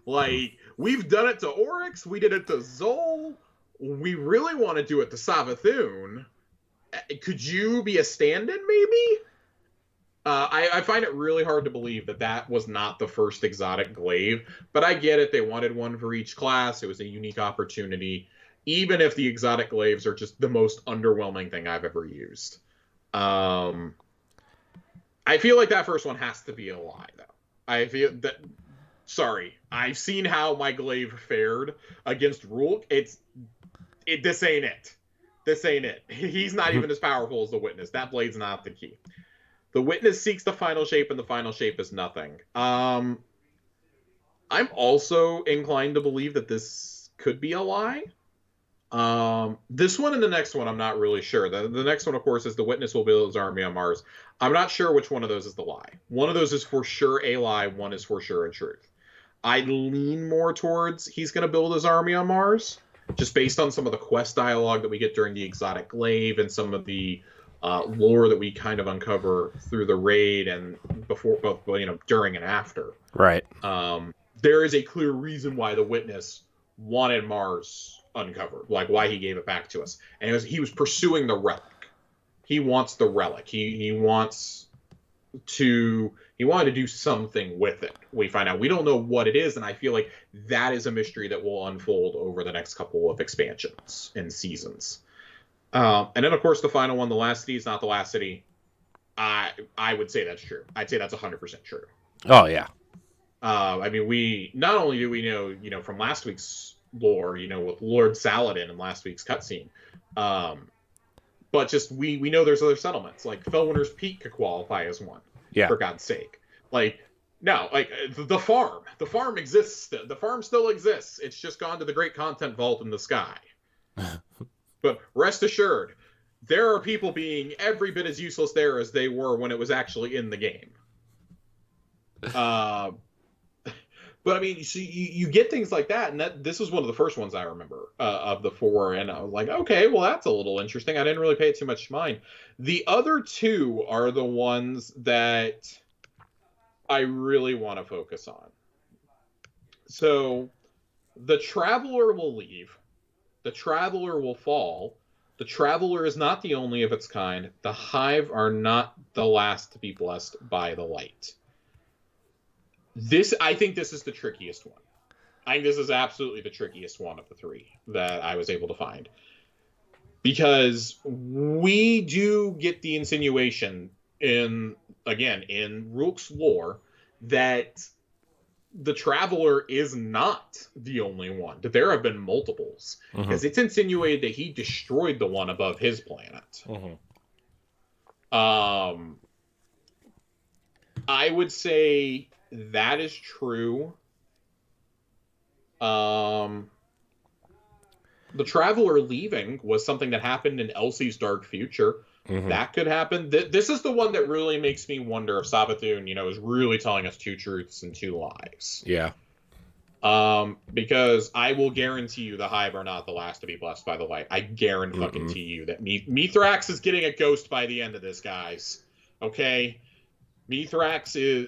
[SPEAKER 2] Like, we've done it to Oryx. We did it to Zol. We really want to do it to Savathun. Could you be a stand-in, maybe? I find it really hard to believe that was not the first exotic glaive, but I get it. They wanted one for each class. It was a unique opportunity, even if the exotic glaives are just the most underwhelming thing I've ever used. I feel like that first one has to be a lie, though. I feel that... Sorry, I've seen how my glaive fared against Roolk. This ain't it. This ain't it. He's not even as powerful as the Witness. That blade's not the key. The Witness seeks the final shape, and the final shape is nothing. I'm also inclined to believe that this could be a lie. This one and the next one, I'm not really sure. The next one, of course, is the Witness will build his army on Mars. I'm not sure which one of those is the lie. One of those is for sure a lie. One is for sure a truth. I lean more towards he's going to build his army on Mars, just based on some of the quest dialogue that we get during the exotic glaive and some of the lore that we kind of uncover through the raid and before, both, you know, during and after.
[SPEAKER 1] Right.
[SPEAKER 2] There is a clear reason why the Witness wanted Mars uncovered, like why he gave it back to us, and he was pursuing the relic. He wants the relic. He wanted to do something with it. We find out we don't know what it is, and I feel like that is a mystery that will unfold over the next couple of expansions and seasons. And then, of course, the final one, the last city is not the last city. I would say that's true. I'd say that's 100% true.
[SPEAKER 1] Oh, yeah.
[SPEAKER 2] I mean, we not only do we know from last week's lore, with Lord Saladin in last week's cutscene, but just we know there's other settlements. Like Felwinter's Peak could qualify as one.
[SPEAKER 1] Yeah.
[SPEAKER 2] For God's sake. Like, no, like the farm. The farm exists. The farm still exists. It's just gone to the great content vault in the sky. But rest assured, there are people being every bit as useless there as they were when it was actually in the game. But I mean, you get things like that, and this was one of the first ones I remember of the four, and I was like, okay, well, that's a little interesting. I didn't really pay it too much mind. The other two are the ones that I really want to focus on. So, the Traveler will leave. The Traveler will fall. The Traveler is not the only of its kind. The Hive are not the last to be blessed by the light. I think this is the trickiest one. I think this is absolutely the trickiest one of the three that I was able to find. Because we do get the insinuation in Rook's lore that the Traveler is not the only one. That there have been multiples. Because it's insinuated that he destroyed the one above his planet. I would say that is true. The Traveler leaving was something that happened in Elsie's Dark Future. That could happen. This is the one that really makes me wonder if Savathun, is really telling us two truths and two lies.
[SPEAKER 1] Yeah.
[SPEAKER 2] Because I will guarantee you the Hive are not the last to be blessed by the light. I guarantee you that Mithrax is getting a ghost by the end of this, guys. Okay? Mithrax is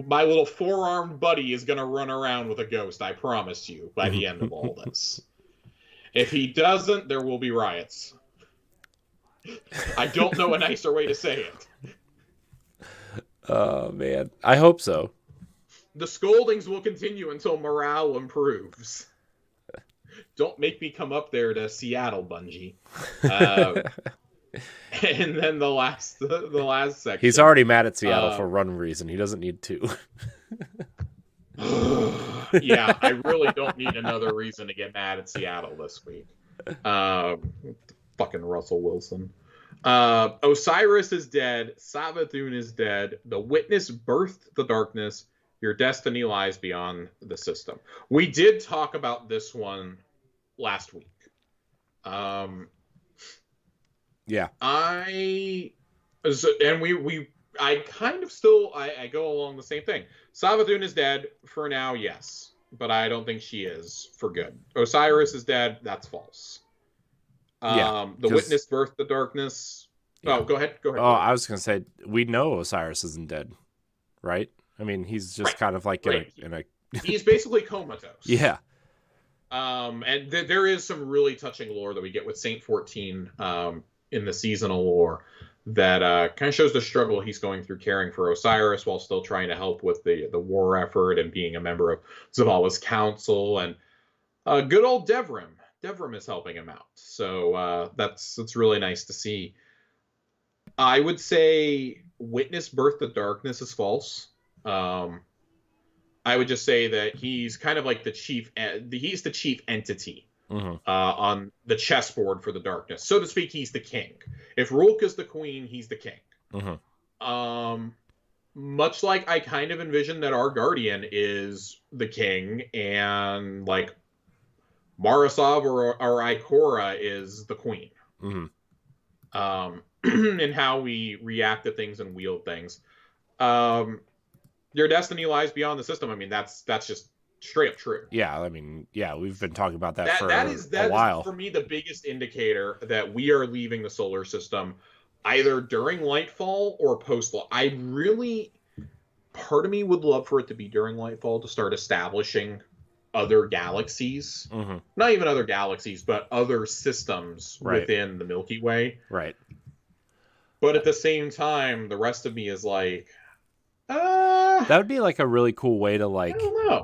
[SPEAKER 2] my little four-armed buddy is gonna run around with a ghost. I promise you. By the end of all this, if he doesn't, there will be riots. I don't know a nicer way to say it.
[SPEAKER 1] Oh man, I hope so.
[SPEAKER 2] The scoldings will continue until morale improves. Don't make me come up there to Seattle, Bungie. And then the last section.
[SPEAKER 1] He's already mad at Seattle for one reason. He doesn't need two.
[SPEAKER 2] Yeah, I really don't need another reason to get mad at Seattle this week. Fucking Russell Wilson. Osiris is dead. Savathun is dead. The Witness birthed the darkness. Your destiny lies beyond the system. We did talk about this one last week.
[SPEAKER 1] Yeah.
[SPEAKER 2] I kind of still I go along the same thing. Savathun is dead for now, yes, but I don't think she is for good. Osiris is dead. That's false. The Witness birthed the darkness. Yeah. Oh, go ahead.
[SPEAKER 1] Oh, I was gonna say we know Osiris isn't dead, right? I mean, he's just kind of like in a.
[SPEAKER 2] He's basically comatose.
[SPEAKER 1] Yeah.
[SPEAKER 2] And there is some really touching lore that we get with Saint 14 in the seasonal lore that kind of shows the struggle he's going through caring for Osiris while still trying to help with the war effort and being a member of Zavala's council. And good old Devrim. Devrim is helping him out. So that's really nice to see. I would say Witness Birth the Darkness is false. I would just say that he's kind of like the chief entity on the chessboard for the darkness. So to speak, he's the king. If Rulk is the queen, he's the king. Much like I kind of envision that our guardian is the king and like Marasov or Ikora is the queen. And how we react to things and wield things. Your destiny lies beyond the system. I mean, that's just straight up true.
[SPEAKER 1] Yeah, I mean, yeah, we've been talking about that for a while.
[SPEAKER 2] That is, for me, the biggest indicator that we are leaving the solar system, either during Lightfall or post-Lightfall. Part of me would love for it to be during Lightfall to start establishing other galaxies. Not even other galaxies, but other systems within the Milky Way.
[SPEAKER 1] Right.
[SPEAKER 2] But at the same time, the rest of me is like...
[SPEAKER 1] that would be like a really cool way to like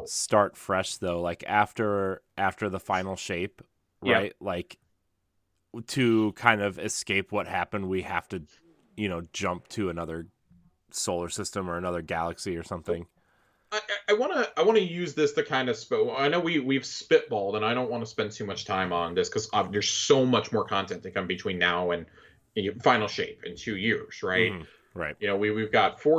[SPEAKER 1] start fresh though, like after the final shape, right? Yeah. Like to kind of escape what happened, we have to, jump to another solar system or another galaxy or something.
[SPEAKER 2] I want to use this to kind of I know we've spitballed, and I don't want to spend too much time on this because there's so much more content to come between now and final shape in 2 years, right?
[SPEAKER 1] Right.
[SPEAKER 2] We've got 3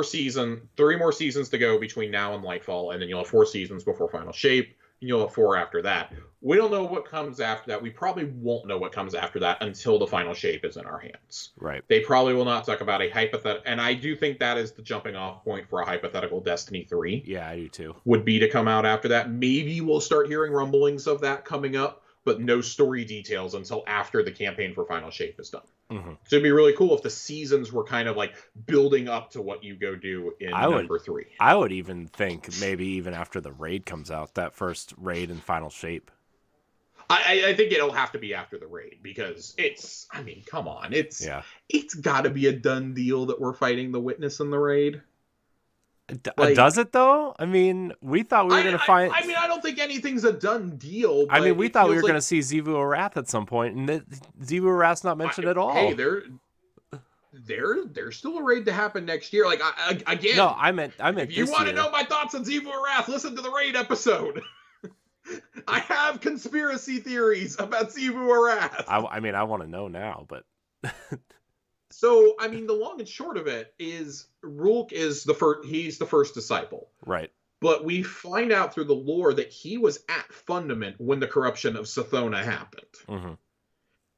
[SPEAKER 2] more seasons to go between now and Lightfall, and then you'll have 4 seasons before Final Shape, and you'll have 4 after that. We don't know what comes after that. We probably won't know what comes after that until the Final Shape is in our hands.
[SPEAKER 1] Right.
[SPEAKER 2] They probably will not talk about a hypothetical, and I do think that is the jumping off point for a hypothetical Destiny 3.
[SPEAKER 1] Yeah, I do too.
[SPEAKER 2] Would be to come out after that. Maybe we'll start hearing rumblings of that coming up, but no story details until after the campaign for Final Shape is done. So it'd be really cool if the seasons were kind of like building up to what you go do in number 3.
[SPEAKER 1] I would even think maybe even after the raid comes out, that first raid and Final Shape.
[SPEAKER 2] I think it'll have to be after the raid because come on. It's got to be a done deal that we're fighting the Witness in the raid.
[SPEAKER 1] Does it though? I mean, we thought we were going to find...
[SPEAKER 2] I don't think anything's a done deal.
[SPEAKER 1] I mean, we thought we were going to see Xivu Arath at some point, and Xivu Arath's not mentioned at all.
[SPEAKER 2] Hey, there's still a raid to happen next year. Like, again...
[SPEAKER 1] No, I meant
[SPEAKER 2] if you want to know my thoughts on Xivu Arath, listen to the raid episode. I have conspiracy theories about Xivu Arath.
[SPEAKER 1] I want to know now, but...
[SPEAKER 2] So, the long and short of it is Rulk is he's the first disciple.
[SPEAKER 1] Right.
[SPEAKER 2] But we find out through the lore that he was at Fundament when the corruption of Sathona happened.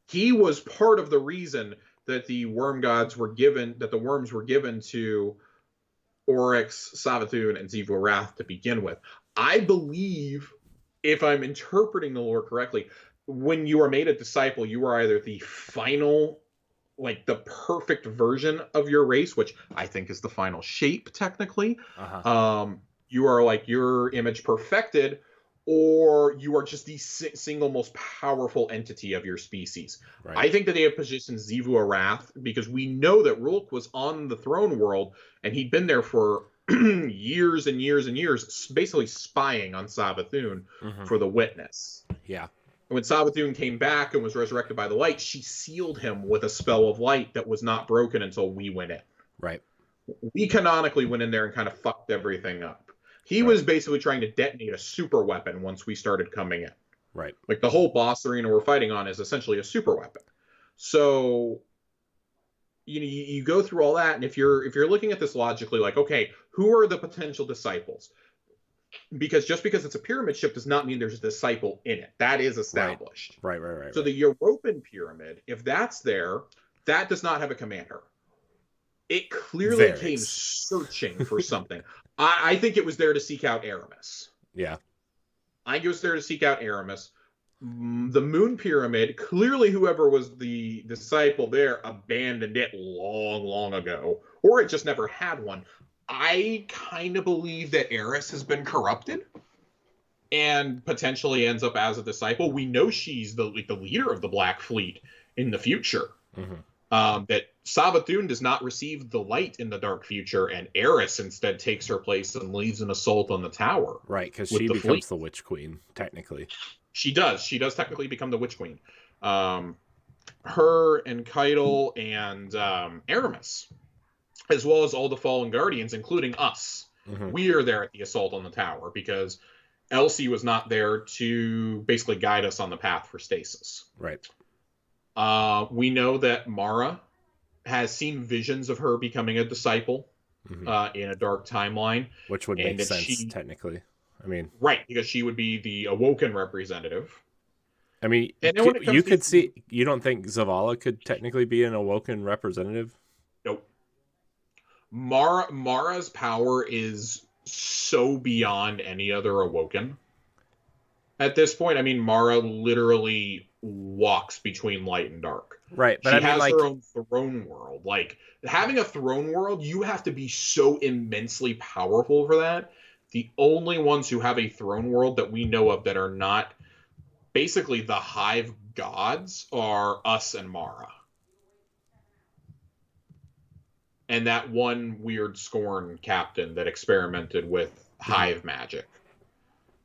[SPEAKER 2] He was part of the reason that the worms were given to Oryx, Savathun, and Xivu Arath to begin with. I believe, if I'm interpreting the lore correctly, when you are made a disciple, you are either the final like the perfect version of your race, which I think is the final shape technically. You are like your image perfected, or you are just the single most powerful entity of your species. Right. I think that they have positioned Xivu Arath because we know that Rulk was on the throne world and he'd been there for years and years and years, basically spying on Savathun for the witness.
[SPEAKER 1] Yeah.
[SPEAKER 2] And when Savathun came back and was resurrected by the light, she sealed him with a spell of light that was not broken until we went in.
[SPEAKER 1] Right.
[SPEAKER 2] We canonically went in there and kind of fucked everything up. He was basically trying to detonate a super weapon once we started coming in.
[SPEAKER 1] Right.
[SPEAKER 2] Like the whole boss arena we're fighting on is essentially a super weapon. So you go through all that, and if you're looking at this logically, like, okay, who are the potential disciples? Because just because it's a pyramid ship does not mean there's a disciple in it. That is established.
[SPEAKER 1] Right.
[SPEAKER 2] So the European pyramid, if that's there, that does not have a commander. It clearly came searching for something. I think it was there to seek out Aramis.
[SPEAKER 1] Yeah.
[SPEAKER 2] I think it was there to seek out Aramis. The moon pyramid, clearly whoever was the disciple there abandoned it long ago. Or it just never had one. I kind of believe that Eris has been corrupted and potentially ends up as a disciple. We know she's the leader of the Black Fleet in the future. That Savathun does not receive the light in the dark future, and Eris instead takes her place and leads an assault on the tower.
[SPEAKER 1] Right, because she becomes the Witch Queen, technically.
[SPEAKER 2] She does. She does technically become the Witch Queen. Her and Keitel and Aramis, as well as all the fallen guardians, including us. We are there at the assault on the tower because Elsie was not there to basically guide us on the path for stasis.
[SPEAKER 1] Right.
[SPEAKER 2] We know that Mara has seen visions of her becoming a disciple in a dark timeline.
[SPEAKER 1] Which would make sense, technically. I mean...
[SPEAKER 2] Right, because she would be the Awoken representative.
[SPEAKER 1] I mean, you could see... You don't think Zavala could technically be an Awoken representative?
[SPEAKER 2] Nope. Mara's power is so beyond any other Awoken. At this point, I mean, Mara literally walks between light and dark.
[SPEAKER 1] Right, but
[SPEAKER 2] she has her own throne world. Like, having a throne world, you have to be so immensely powerful for that. The only ones who have a throne world that we know of that are not basically the hive gods are us and Mara. And that one weird Scorn captain that experimented with hive magic.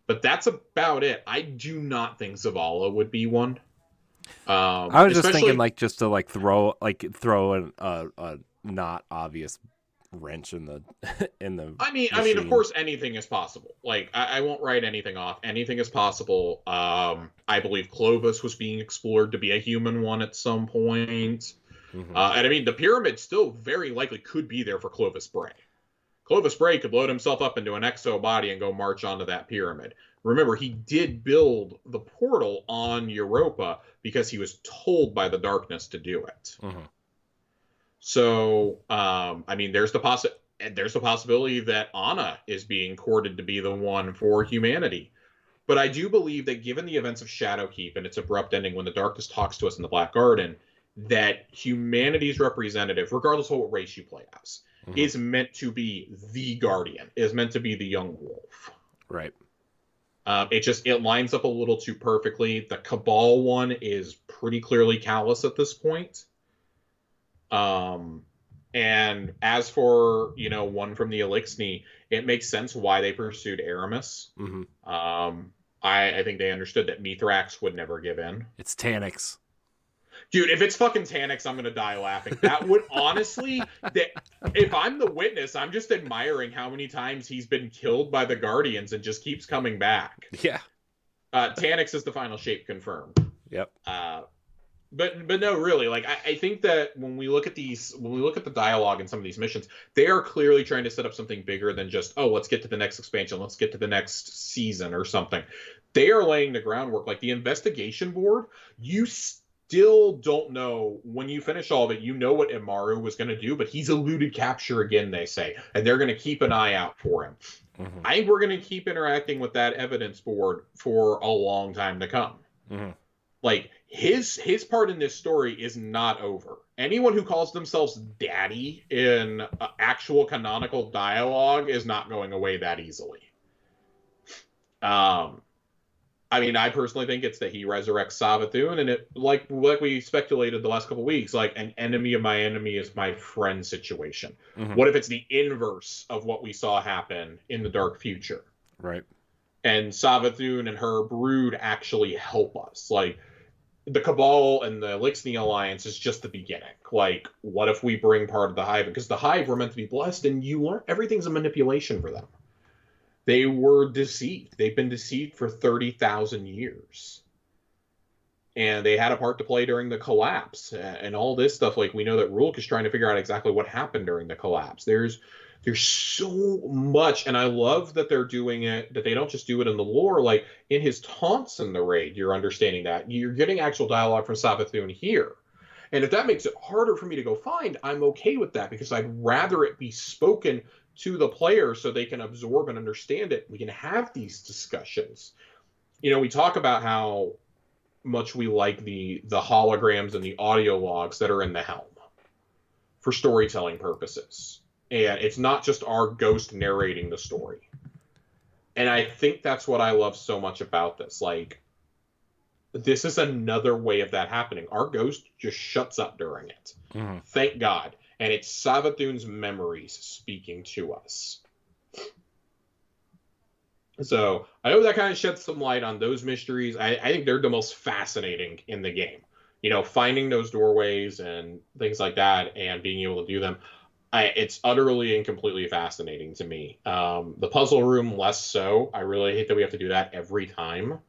[SPEAKER 2] But that's about it. I do not think Zavala would be one.
[SPEAKER 1] I was just thinking, like, just to like throw a not obvious wrench in the
[SPEAKER 2] I mean, of course, anything is possible. Like, I won't write anything off. Anything is possible. I believe Clovis was being explored to be a human one at some point. And I mean, the pyramid still very likely could be there for Clovis Bray. Clovis Bray could load himself up into an exo body and go march onto that pyramid. Remember, he did build the portal on Europa because he was told by the darkness to do it. So, I mean, there's the possibility that Anna is being courted to be the one for humanity. But I do believe that given the events of Shadowkeep and its abrupt ending when the darkness talks to us in the Black Garden, that humanity's representative, regardless of what race you play as, is meant to be the Guardian, is meant to be the young wolf.
[SPEAKER 1] Right.
[SPEAKER 2] It lines up a little too perfectly. The Cabal one is pretty clearly Callus at this point. And as for, one from the Elixni, it makes sense why they pursued Aramis. I think they understood that Mithrax would never give in.
[SPEAKER 1] It's Tannix.
[SPEAKER 2] Dude, if it's fucking Tannix, I'm gonna die laughing. That would honestly, if I'm the witness, I'm just admiring how many times he's been killed by the Guardians and just keeps coming back.
[SPEAKER 1] Yeah.
[SPEAKER 2] Tannix is the final shape confirmed.
[SPEAKER 1] Yep.
[SPEAKER 2] But no, really, like I think that when we look at the dialogue in some of these missions, they are clearly trying to set up something bigger than just, let's get to the next expansion, let's get to the next season or something. They are laying the groundwork. Like the investigation board, you still don't know when you finish all of it. You know what Imaru was going to do, but he's eluded capture again, they say, and they're going to keep an eye out for him. I think we're going to keep interacting with that evidence board for a long time to come. Like, his part in this story is not over. Anyone who calls themselves daddy in actual canonical dialogue is not going away that easily. I mean, I personally think it's that he resurrects Savathun, and it like we speculated the last couple of weeks, like an enemy of my enemy is my friend situation. Mm-hmm. What if it's the inverse of what we saw happen in the dark future?
[SPEAKER 1] Right.
[SPEAKER 2] And Savathun and her brood actually help us. Like, the Cabal and the Elixni Alliance is just the beginning. Like, what if we bring part of the Hive? Because the Hive were meant to be blessed, and you learn everything's a manipulation for them. They were deceived. They've been deceived for 30,000 years. And they had a part to play during the collapse and all this stuff. Like, we know that Rulk is trying to figure out exactly what happened during the collapse. There's so much, and I love that they're doing it, that they don't just do it in the lore. Like, in his taunts in the raid, you're understanding that. You're getting actual dialogue from Savathun here. And if that makes it harder for me to go find, I'm okay with that, because I'd rather it be spoken to the player so they can absorb and understand it. We can have these discussions. You know, we talk about how much we like the holograms and the audio logs that are in the helm for storytelling purposes. And it's not just our ghost narrating the story. And I think that's what I love so much about this. Like, this is another way of that happening. Our ghost just shuts up during it. Mm-hmm. Thank God. And it's Savathun's memories speaking to us. So I hope that kind of sheds some light on those mysteries. I think they're the most fascinating in the game. You know, finding those doorways and things like that and being able to do them. It's utterly and completely fascinating to me. The puzzle room, less so. I really hate that we have to do that every time.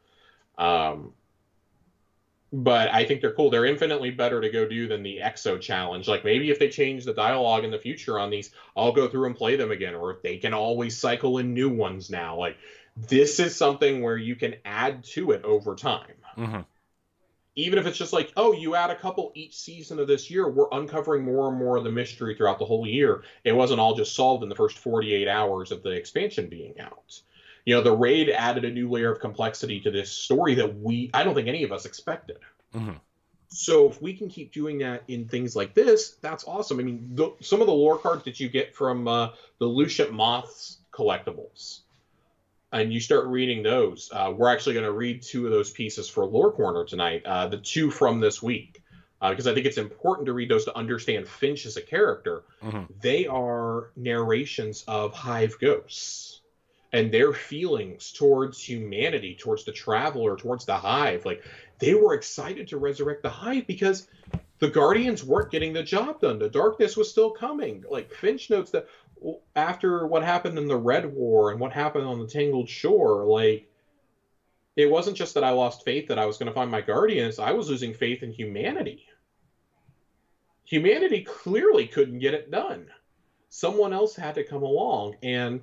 [SPEAKER 2] But I think they're cool. They're infinitely better to go do than the Exo challenge. Like, maybe if they change the dialogue in the future on these, I'll go through and play them again. Or if they can always cycle in new ones now. Like, this is something where you can add to it over time. Mm-hmm. Even if it's just like, oh, you add a couple each season of this year, we're uncovering more and more of the mystery throughout the whole year. It wasn't all just solved in the first 48 hours of the expansion being out. You know, the raid added a new layer of complexity to this story that I don't think any of us expected. Mm-hmm. So if we can keep doing that in things like this, that's awesome. I mean, some of the lore cards that you get from the Lucian Moths collectibles, and you start reading those. We're actually going to read 2 of those pieces for Lore Corner tonight, the 2 from this week, because I think it's important to read those to understand Fynch as a character. Mm-hmm. They are narrations of Hive ghosts and their feelings towards humanity, towards the Traveler, towards the Hive. Like, they were excited to resurrect the Hive because the Guardians weren't getting the job done. The darkness was still coming. Like, Fynch notes that after what happened in the Red War and what happened on the Tangled Shore, like, it wasn't just that I lost faith that I was going to find my Guardians. I was losing faith in humanity. Humanity clearly couldn't get it done. Someone else had to come along. And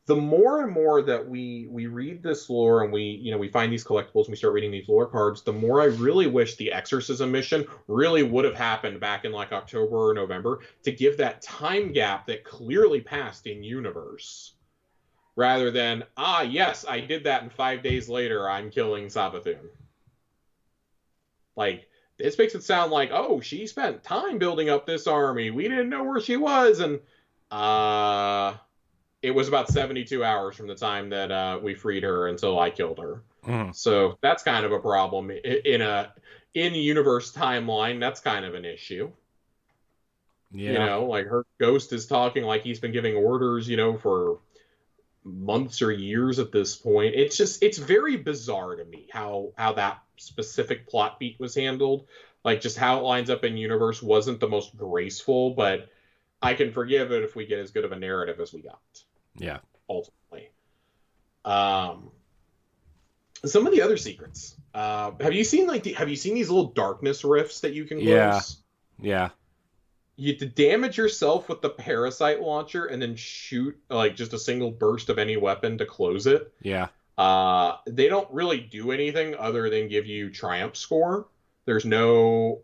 [SPEAKER 2] the more and more that we read this lore and we find these collectibles and we start reading these lore cards, the more I really wish the exorcism mission really would have happened back in like October or November to give that time gap that clearly passed in universe. Rather than, yes, I did that and 5 days later I'm killing Savathun. Like, this makes it sound like, oh, she spent time building up this army. We didn't know where she was. And, it was about 72 hours from the time that we freed her until I killed her. Mm. So that's kind of a problem. In universe timeline, that's kind of an issue. Yeah. You know, like, her ghost is talking like he's been giving orders, for months or years at this point. It's very bizarre to me how that specific plot beat was handled. Like, just how it lines up in universe wasn't the most graceful, but I can forgive it if we get as good of a narrative as we got.
[SPEAKER 1] Yeah.
[SPEAKER 2] Ultimately. Some of the other secrets. Have you seen these little darkness rifts that you can close?
[SPEAKER 1] Yeah.
[SPEAKER 2] You have to damage yourself with the parasite launcher and then shoot like just a single burst of any weapon to close it.
[SPEAKER 1] Yeah.
[SPEAKER 2] They don't really do anything other than give you triumph score. There's nothing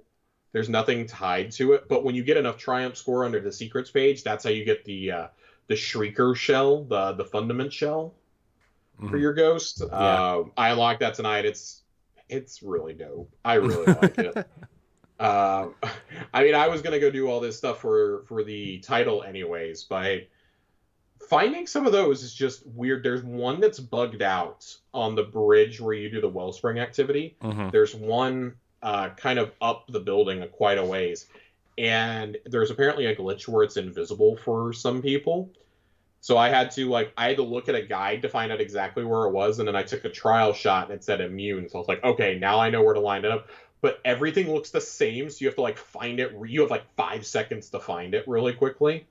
[SPEAKER 2] tied to it. But when you get enough triumph score under the secrets page, that's how you get the Shrieker shell, the Fundament shell for your ghost. Yeah. I unlocked that tonight. It's It's really dope. I really like it. Um, I mean, I was gonna go do all this stuff for the title anyways, but finding some of those is just weird. There's one that's bugged out on the bridge where you do the wellspring activity.
[SPEAKER 1] Mm-hmm.
[SPEAKER 2] There's one kind of up the building quite a ways, and there's apparently a glitch where it's invisible for some people. So I had to look at a guide to find out exactly where it was, and then I took a trial shot and it said immune. So I was like, okay, now I know where to line it up. But everything looks the same, so you have to like find it. You have like 5 seconds to find it really quickly.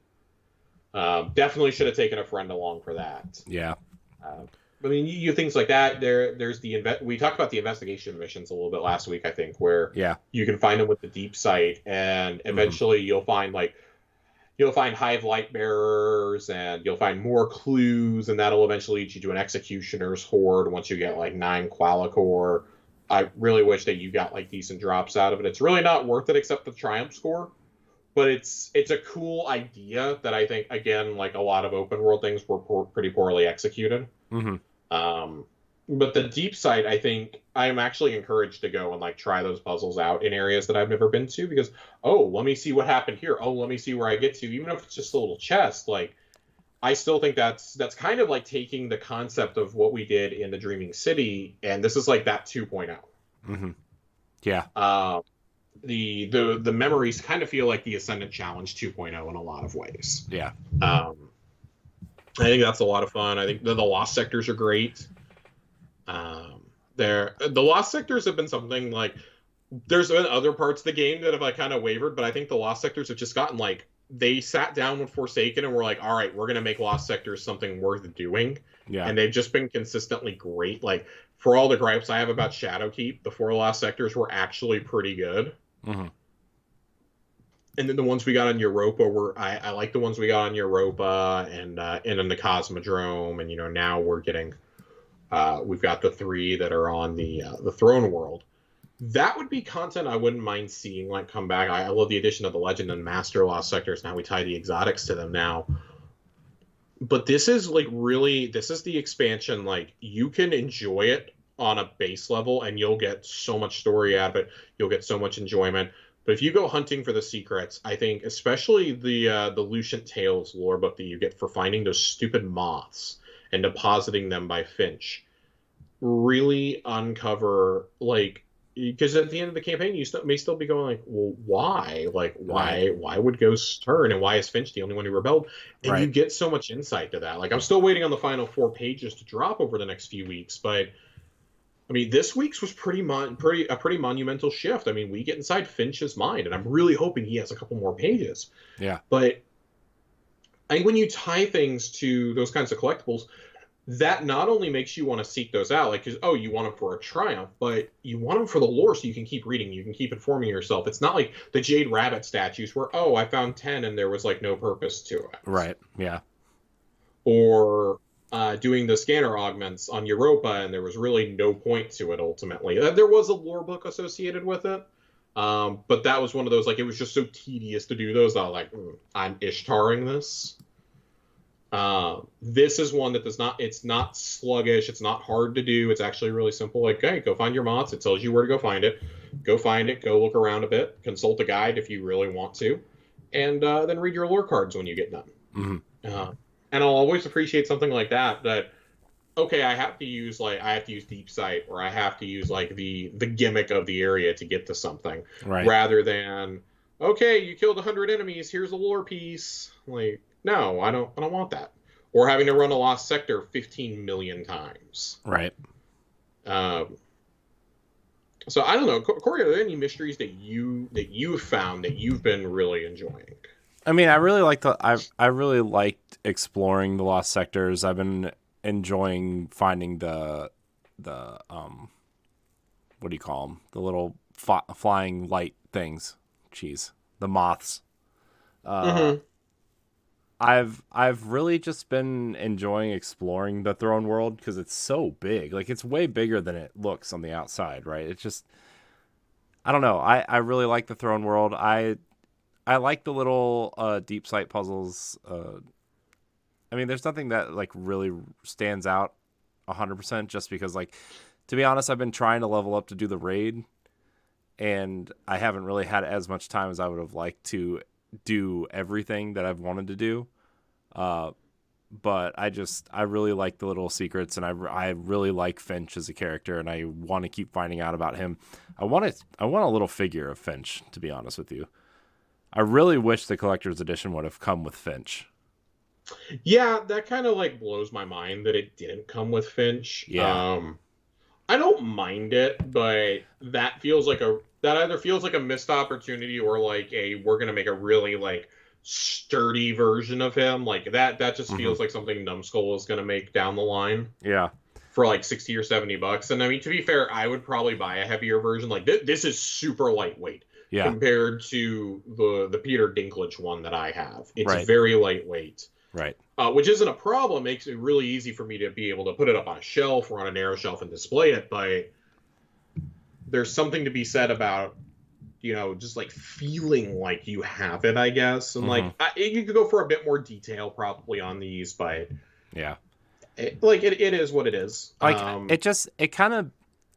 [SPEAKER 2] Definitely should have taken a friend along for that.
[SPEAKER 1] Yeah.
[SPEAKER 2] I mean, you things like that. There's we talked about the investigation missions a little bit last week, I think, where you can find them with the deep sight, and eventually you'll find hive light bearers, and you'll find more clues, and that'll eventually lead you to an executioner's horde once you get like 9 qualicore. I really wish that you got like decent drops out of it. It's really not worth it except the triumph score. But it's a cool idea that I think, again, like a lot of open world things, were pretty poorly executed.
[SPEAKER 1] Mm-hmm.
[SPEAKER 2] But the deep sight, I think I'm actually encouraged to go and like try those puzzles out in areas that I've never been to, because let me see what happened here. Let me see where I get to, even if it's just a little chest. Like, I still think that's kind of like taking the concept of what we did in the Dreaming City, and this is like that 2.0.
[SPEAKER 1] Mm-hmm. Yeah.
[SPEAKER 2] The memories kind of feel like the Ascendant Challenge 2.0 in a lot of ways.
[SPEAKER 1] Yeah.
[SPEAKER 2] I think that's a lot of fun. I think the lost sectors are great. The lost sectors have been something like, there's been other parts of the game that have like kind of wavered, but I think the lost sectors have just gotten like, they sat down with Forsaken and were like, all right, we're going to make lost sectors something worth doing.
[SPEAKER 1] Yeah.
[SPEAKER 2] And they've just been consistently great. Like, for all the gripes I have about Shadowkeep, the 4 lost sectors were actually pretty good.
[SPEAKER 1] Mm-hmm.
[SPEAKER 2] And then the ones we got on Europa I like the ones we got on Europa and in the Cosmodrome, and now we're getting we've got the 3 that are on the Throne World. That would be content I wouldn't mind seeing like come back. I love the addition of the Legend and Master Lost sectors. Now we tie the exotics to them now. But this is the expansion. Like, you can enjoy it on a base level, and you'll get so much story out of it. You'll get so much enjoyment. But if you go hunting for the secrets, I think especially the Lucient Tales lore book that you get for finding those stupid moths and depositing them by Fynch, really uncover, like, because at the end of the campaign you may still be going like, well, why? Like, why would Ghost turn, and why is Fynch the only one who rebelled? And you get so much insight to that. Like, I'm still waiting on the final 4 pages to drop over the next few weeks, but I mean, this week's was a pretty monumental shift. I mean, we get inside Finch's mind, and I'm really hoping he has a couple more pages.
[SPEAKER 1] Yeah.
[SPEAKER 2] But I think when you tie things to those kinds of collectibles, that not only makes you want to seek those out, like, because, you want them for a triumph, but you want them for the lore so you can keep reading, you can keep informing yourself. It's not like the Jade Rabbit statues where, I found 10 and there was, like, no purpose to it.
[SPEAKER 1] Right, yeah.
[SPEAKER 2] Or doing the scanner augments on Europa, and there was really no point to it, ultimately. There was a lore book associated with it, but that was one of those, like, it was just so tedious to do those. I was like, I'm Ishtaring this. This is one that it's not sluggish, it's not hard to do, it's actually really simple. Like, hey, go find your moths, it tells you where to go find it, go look around a bit, consult a guide if you really want to, and then read your lore cards when you get done.
[SPEAKER 1] Mm-hmm.
[SPEAKER 2] And I'll always appreciate something like that, okay, I have to use deep sight, or I have to use like the gimmick of the area to get to something,
[SPEAKER 1] right,
[SPEAKER 2] rather than, okay, you killed 100 enemies, here's a lore piece. Like, no, I don't want that. Or having to run a lost sector 15 million times.
[SPEAKER 1] Right.
[SPEAKER 2] So I don't know, Corey, are there any mysteries that you've found that you've been really enjoying?
[SPEAKER 1] I mean, I really liked exploring the lost sectors. I've been enjoying finding the what do you call them? The little flying light things. Jeez, the moths. I've really just been enjoying exploring the Throne World because it's so big. Like, it's way bigger than it looks on the outside, right? It's just, I don't know. I really like the Throne World. I like the little deep sight puzzles. I mean, there's nothing that like really stands out 100% just because, like, To be honest, I've been trying to level up to do the raid, and I haven't really had as much time as I would have liked to do everything that I've wanted to do. But I really like the little secrets, and I really like Fynch as a character, and I want to keep finding out about him. I want a little figure of Fynch, to be honest with you. I really wish the collector's edition would have come with Fynch.
[SPEAKER 2] Yeah, that kind of like blows my mind that it didn't come with Fynch.
[SPEAKER 1] Yeah.
[SPEAKER 2] I don't mind it, but that either feels like a missed opportunity or like we're gonna make a really like sturdy version of him. Like that just feels like something Numbskull is gonna make down the line.
[SPEAKER 1] Yeah.
[SPEAKER 2] For like $60 or $70. And I mean, to be fair, I would probably buy a heavier version. Like this is super lightweight compared to the Peter Dinklage one that I have. It's very lightweight.
[SPEAKER 1] Right.
[SPEAKER 2] Which isn't a problem. Makes it really easy for me to be able to put it up on a shelf or on a narrow shelf and display it. But there's something to be said about, just like feeling like you have it, I guess. And like you could go for a bit more detail probably on these, but
[SPEAKER 1] yeah,
[SPEAKER 2] it is what it is.
[SPEAKER 1] Like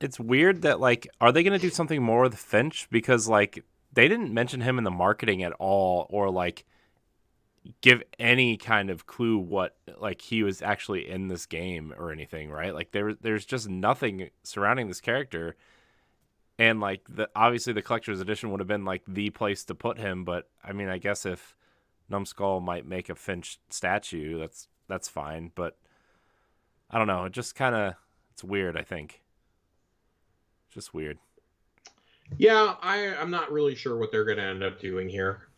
[SPEAKER 1] it's weird that like, are they going to do something more with Finch? Because like they didn't mention him in the marketing at all, or like give any kind of clue what like he was actually in this game or anything, right? Like there's just nothing surrounding this character, and like obviously the collector's edition would have been like the place to put him. But I mean, I guess if Numbskull might make a Finch statue, that's fine. But I don't know. It just it's weird. I think just weird.
[SPEAKER 2] Yeah, I'm not really sure what they're going to end up doing here.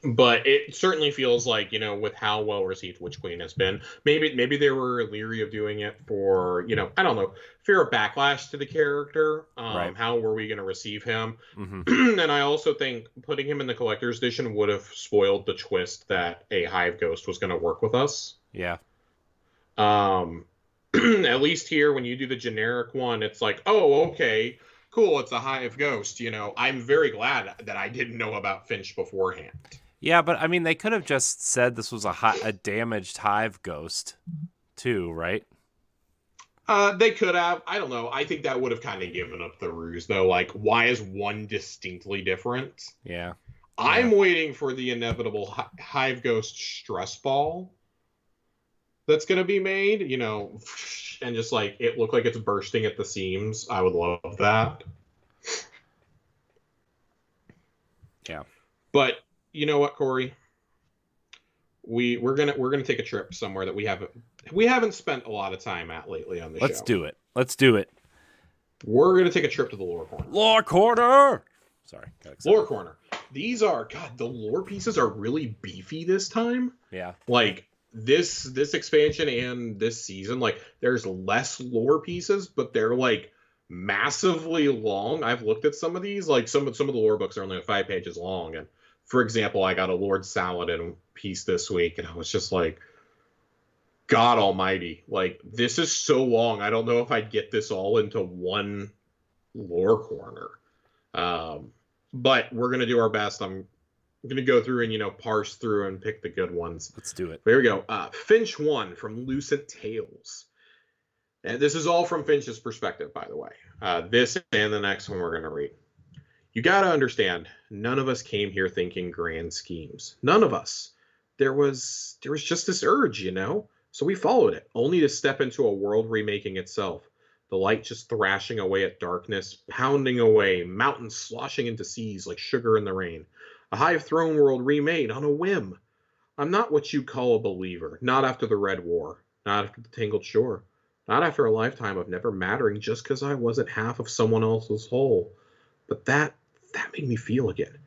[SPEAKER 2] But it certainly feels like, with how well received Witch Queen has been, maybe they were leery of doing it for, I don't know, fear of backlash to the character.
[SPEAKER 1] Right.
[SPEAKER 2] How were we going to receive him? And I also think putting him in the collector's edition would have spoiled the twist that a Hive Ghost was going to work with us.
[SPEAKER 1] Yeah.
[SPEAKER 2] At least here, when you do the generic one, it's like, oh, okay, cool, it's a Hive Ghost. I'm very glad that I didn't know about Finch beforehand.
[SPEAKER 1] Yeah, but I mean, they could have just said this was a damaged Hive Ghost, too, right?
[SPEAKER 2] They could have. I don't know. I think that would have kind of given up the ruse, though. Like, why is one distinctly different?
[SPEAKER 1] Yeah.
[SPEAKER 2] I'm waiting for the inevitable Hive Ghost stress ball that's going to be made, and just like it looked like it's bursting at the seams. I would love that.
[SPEAKER 1] Yeah.
[SPEAKER 2] But you know what, Corey? We're gonna take a trip somewhere that we haven't spent a lot of time at lately on the show.
[SPEAKER 1] Let's do it.
[SPEAKER 2] We're gonna take a trip to the Lore Corner.
[SPEAKER 1] Lore Corner. Sorry.
[SPEAKER 2] Lore Corner. These are the lore pieces are really beefy this time.
[SPEAKER 1] Yeah.
[SPEAKER 2] Like this expansion and this season, like there's less lore pieces, but they're like massively long. I've looked at some of these. Like some of the lore books are only 5 pages long, and for example, I got a Lord Saladin piece this week, and I was just like, God almighty. Like, this is so long. I don't know if I'd get this all into one lore corner. But we're going to do our best. I'm going to go through and, parse through and pick the good ones.
[SPEAKER 1] Let's do it.
[SPEAKER 2] There we go. Finch 1 from Lucent Tales. And this is all from Finch's perspective, by the way. This and the next one we're going to read. You got to understand, none of us came here thinking grand schemes. None of us. There was just this urge, So we followed it, only to step into a world remaking itself. The light just thrashing away at darkness, pounding away, mountains sloshing into seas like sugar in the rain. A Hive Throne world remade on a whim. I'm not what you call a believer, not after the Red War, not after the Tangled Shore, not after a lifetime of never mattering just because I wasn't half of someone else's whole. But that made me feel again.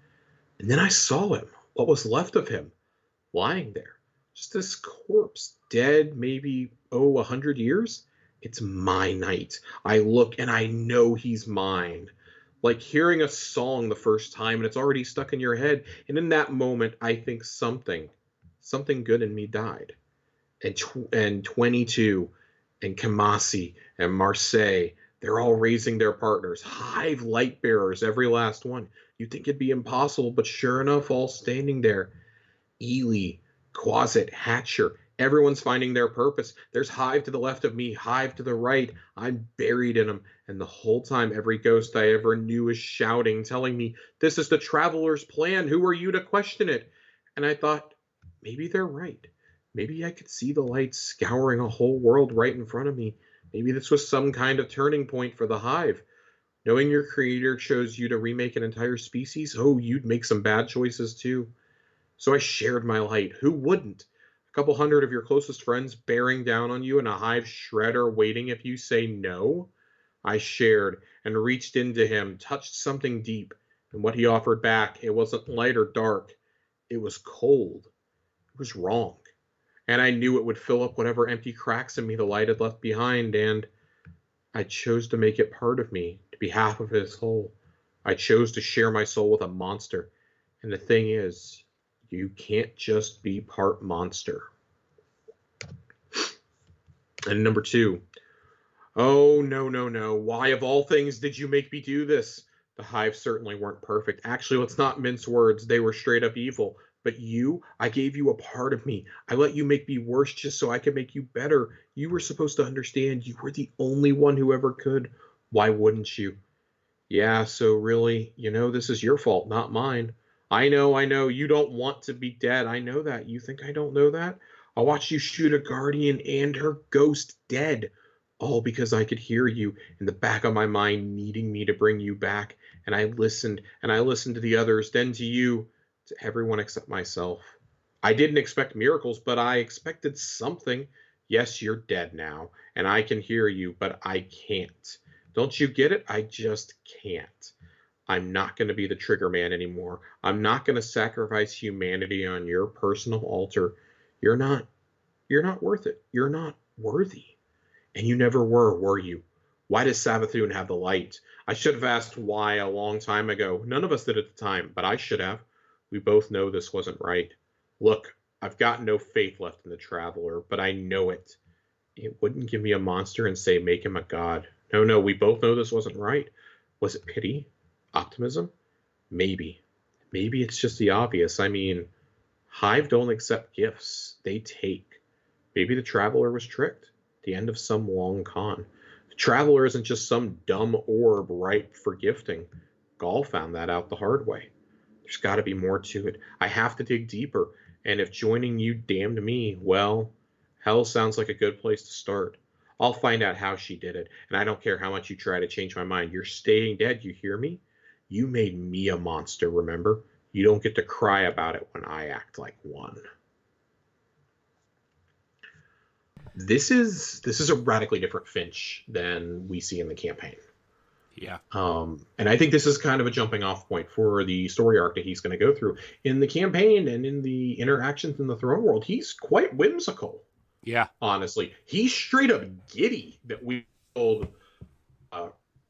[SPEAKER 2] And then I saw him, what was left of him, lying there. Just this corpse, dead maybe, 100 years? It's my night. I look and I know he's mine. Like hearing a song the first time and it's already stuck in your head. And in that moment, I think something good in me died. And 22 and Kamasi and Marseille, they're all raising their partners. Hive light bearers, every last one. You'd think it'd be impossible, but sure enough, all standing there. Ely, Quasit, Hatcher, Everyone's finding their purpose. There's Hive to the left of me, Hive to the right. I'm buried in them. And the whole time, every ghost I ever knew is shouting, telling me, this is the Traveler's plan. Who are you to question it? And I thought, maybe they're right. Maybe I could see the light scouring a whole world right in front of me. Maybe this was some kind of turning point for the Hive. Knowing your creator chose you to remake an entire species, oh, you'd make some bad choices too. So I shared my light. Who wouldn't? A couple hundred of your closest friends bearing down on you and a Hive shredder waiting if you say no? I shared and reached into him, touched something deep, and what he offered back, it wasn't light or dark. It was cold. It was wrong. And I knew it would fill up whatever empty cracks in me the light had left behind, and I chose to make it part of me, to be half of his whole. I chose to share my soul with a monster. And the thing is, you can't just be part monster. And number 2, oh, no. Why of all things did you make me do this? The Hive certainly weren't perfect. Actually, let's not mince words. They were straight up evil. But you, I gave you a part of me. I let you make me worse just so I could make you better. You were supposed to understand you were the only one who ever could. Why wouldn't you? Yeah, so really, this is your fault, not mine. I know, you don't want to be dead. I know that. You think I don't know that? I watched you shoot a guardian and her ghost dead. All because I could hear you in the back of my mind needing me to bring you back. And I listened to the others, then to you, to everyone except myself. I didn't expect miracles, but I expected something. Yes, you're dead now, and I can hear you, but I can't. Don't you get it? I just can't. I'm not going to be the trigger man anymore. I'm not going to sacrifice humanity on your personal altar. You're not worth it. You're not worthy. And you never were you? Why does Savathun have the light? I should have asked why a long time ago. None of us did at the time, but I should have. We both know this wasn't right. Look, I've got no faith left in the Traveler, but I know it. It wouldn't give me a monster and say make him a god. No, we both know this wasn't right. Was it pity? Optimism? Maybe. Maybe it's just the obvious. I mean, Hive don't accept gifts. They take. Maybe the Traveler was tricked. The end of some long con. The Traveler isn't just some dumb orb ripe for gifting. Gaul found that out the hard way. There's got to be more to it. I have to dig deeper. And if joining you damned me, well, hell sounds like a good place to start. I'll find out how she did it. And I don't care how much you try to change my mind. You're staying dead, you hear me? You made me a monster, remember? You don't get to cry about it when I act like one. This is a radically different Fynch than we see in the campaign.
[SPEAKER 1] Yeah.
[SPEAKER 2] And I think this is kind of a jumping off point for the story arc that he's going to go through. In the campaign and in the interactions in the throne world, he's quite whimsical.
[SPEAKER 1] Yeah.
[SPEAKER 2] Honestly. He's straight up giddy that we told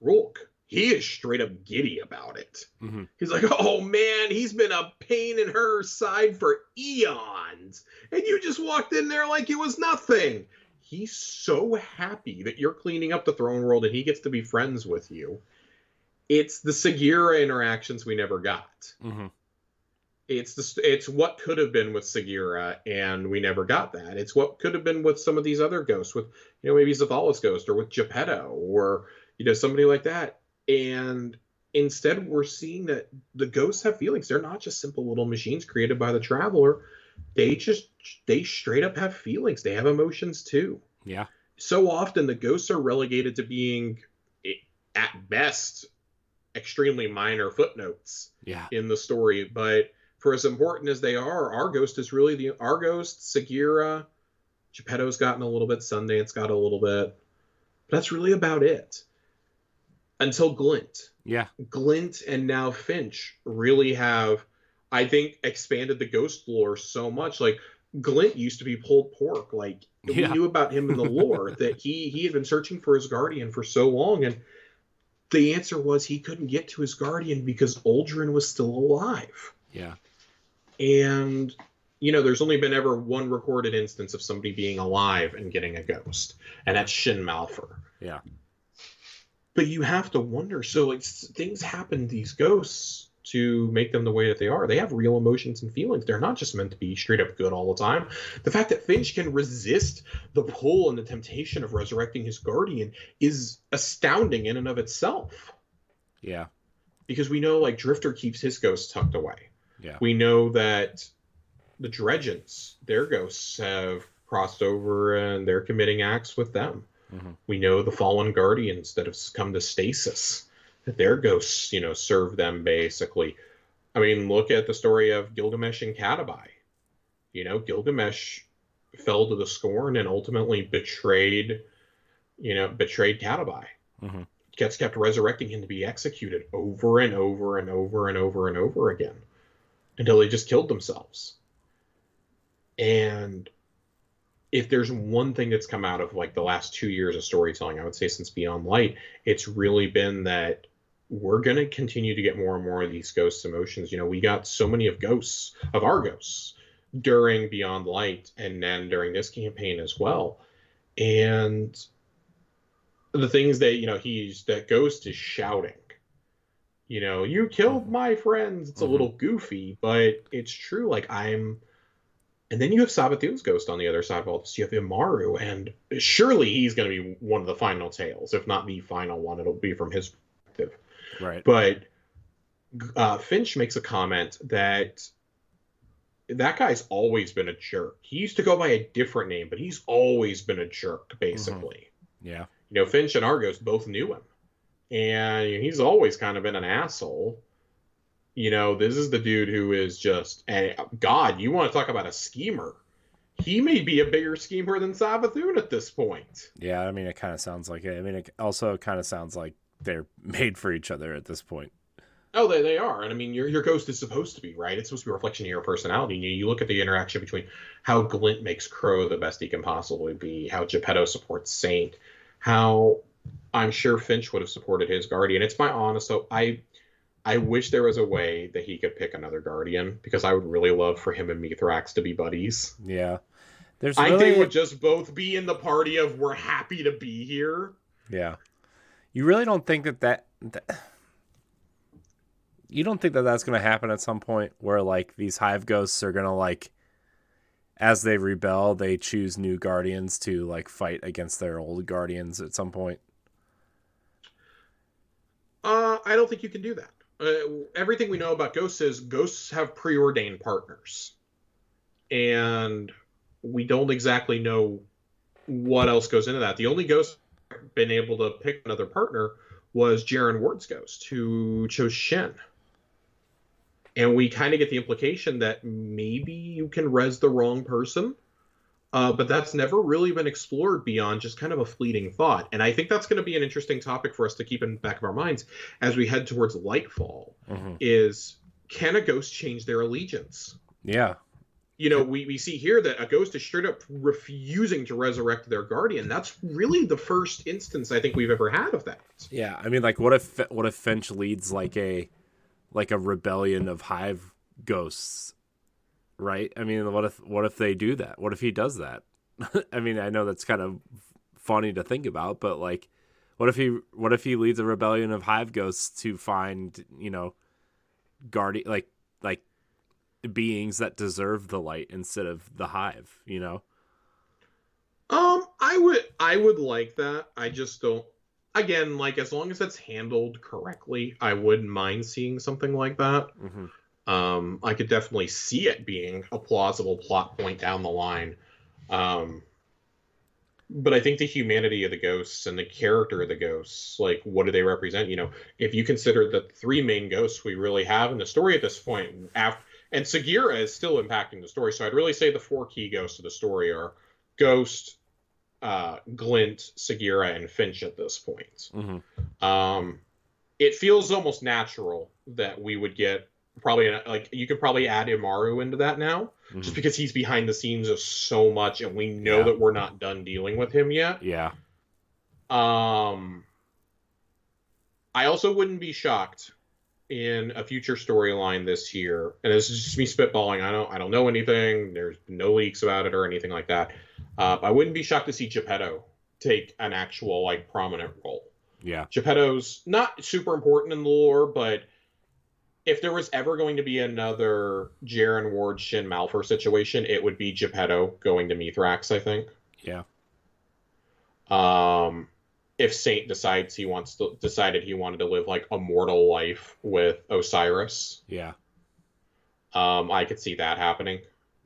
[SPEAKER 2] Rourke. He is straight up giddy about it. Mm-hmm. He's like, oh man, he's been a pain in her side for eons. And you just walked in there like it was nothing. He's so happy that you're cleaning up the throne world and he gets to be friends with you. It's the Sagira interactions we never got. Mm-hmm. It's what could have been with Sagira and we never got that. It's what could have been with some of these other ghosts, with maybe Zathala's ghost or with Geppetto or somebody like that. And instead we're seeing that the ghosts have feelings. They're not just simple little machines created by the Traveler. They straight up have feelings. They have emotions too.
[SPEAKER 1] Yeah.
[SPEAKER 2] So often the ghosts are relegated to being, at best, extremely minor footnotes in the story. But for as important as they are, our ghost is really our ghost, Sagira, Geppetto's gotten a little bit, Sundance got a little bit. But that's really about it. Until Glint.
[SPEAKER 1] Yeah. Glint
[SPEAKER 2] and now Fynch really have, I think, expanded the ghost lore so much. Like, Glint used to be pulled pork. Like, we knew about him in the lore that he had been searching for his guardian for so long, and the answer was he couldn't get to his guardian because Uldren was still alive.
[SPEAKER 1] Yeah.
[SPEAKER 2] And, there's only been ever one recorded instance of somebody being alive and getting a ghost, and that's Shin Malphur.
[SPEAKER 1] Yeah.
[SPEAKER 2] But you have to wonder, so things happen to these ghosts to make them the way that they are. They have real emotions and feelings. They're not just meant to be straight up good all the time. The fact that Fynch can resist the pull and the temptation of resurrecting his guardian is astounding in and of itself.
[SPEAKER 1] Yeah.
[SPEAKER 2] Because we know, like, Drifter keeps his ghost tucked away.
[SPEAKER 1] Yeah.
[SPEAKER 2] We know that the Dredgens, their ghosts have crossed over and they're committing acts with them.
[SPEAKER 1] Mm-hmm.
[SPEAKER 2] We know the fallen guardians that have come to stasis, that their ghosts, serve them basically. I mean, look at the story of Gilgamesh and Catabai. Gilgamesh fell to the scorn and ultimately betrayed Catabai.
[SPEAKER 1] Mm-hmm.
[SPEAKER 2] Kept resurrecting him to be executed over and over and over and over and over again until they just killed themselves. And if there's one thing that's come out of like the last 2 years of storytelling, I would say since Beyond Light, it's really been that we're going to continue to get more and more of these ghost emotions. We got so many of our ghosts during Beyond Light and then during this campaign as well. And the things that, that Ghost is shouting, you killed my friends. It's a little goofy, but it's true. Like and then you have Sabathun's ghost on the other side of all this. You have Imaru, and surely he's going to be one of the final tales, if not the final one. It'll be from his perspective.
[SPEAKER 1] Right.
[SPEAKER 2] But Fynch makes a comment that guy's always been a jerk. He used to go by a different name, but he's always been a jerk, basically.
[SPEAKER 1] Yeah.
[SPEAKER 2] Fynch and Argos both knew him. And he's always kind of been an asshole. This is the dude who is just... And God, you want to talk about a schemer. He may be a bigger schemer than Savathun at this point.
[SPEAKER 1] Yeah, I mean, it kind of sounds like it. I mean, it also kind of sounds like they're made for each other at this point.
[SPEAKER 2] Oh, they are. And I mean, your ghost is supposed to be, right? It's supposed to be a reflection of your personality. You look at the interaction between how Glint makes Crow the best he can possibly be, how Geppetto supports Saint, how I'm sure Fynch would have supported his guardian. It's my honest hope. I wish there was a way that he could pick another guardian, because I would really love for him and Mithrax to be buddies.
[SPEAKER 1] Yeah.
[SPEAKER 2] I think they would just both be in the party of we're happy to be here.
[SPEAKER 1] Yeah. You really don't think that you don't think that that's going to happen at some point, where like these hive ghosts are going to, like, as they rebel, they choose new guardians to like fight against their old guardians at some point?
[SPEAKER 2] I don't think you can do that. Everything we know about ghosts is ghosts have preordained partners. And we don't exactly know what else goes into that. The only ghost been able to pick another partner was Jaren Ward's ghost, who chose Shen. And we kind of get the implication that maybe you can res the wrong person. But that's never really been explored beyond just kind of a fleeting thought. And I think that's going to be an interesting topic for us to keep in the back of our minds as we head towards Lightfall, is, can a ghost change their allegiance?
[SPEAKER 1] Yeah.
[SPEAKER 2] We see here that a ghost is straight up refusing to resurrect their guardian. That's really the first instance I think we've ever had of that.
[SPEAKER 1] Yeah, I mean, like, what if Finch leads like a rebellion of hive ghosts, right? I mean, what if they do that? What if he does that? I mean, I know that's kind of funny to think about, but like, what if he leads a rebellion of hive ghosts to find, guardian, like beings that deserve the light instead of the hive,
[SPEAKER 2] I would like that. I just don't, again, like, as long as it's handled correctly, I wouldn't mind seeing something like that. I could definitely see it being a plausible plot point down the line. But I think the humanity of the ghosts and the character of the ghosts, like, what do they represent? If you consider the three main ghosts we really have in the story at this point, and Sagira is still impacting the story, so I'd really say the four key ghosts of the story are Ghost, Glint, Sagira, and Finch at this point. It feels almost natural that we would get you could probably add Imaru into that now, just because he's behind the scenes of so much, and we know that we're not done dealing with him yet.
[SPEAKER 1] Yeah.
[SPEAKER 2] I also wouldn't be shocked in a future storyline this year, and this is just me spitballing. I don't know anything. There's no leaks about it or anything like that. I wouldn't be shocked to see Geppetto take an actual, like, prominent role.
[SPEAKER 1] Yeah.
[SPEAKER 2] Geppetto's not super important in the lore, but if there was ever going to be another Jaren Ward Shin Malphur situation, it would be Geppetto going to Mithrax, I think.
[SPEAKER 1] Yeah.
[SPEAKER 2] If Saint decided he wanted to live like a mortal life with Osiris.
[SPEAKER 1] Yeah.
[SPEAKER 2] I could see that happening.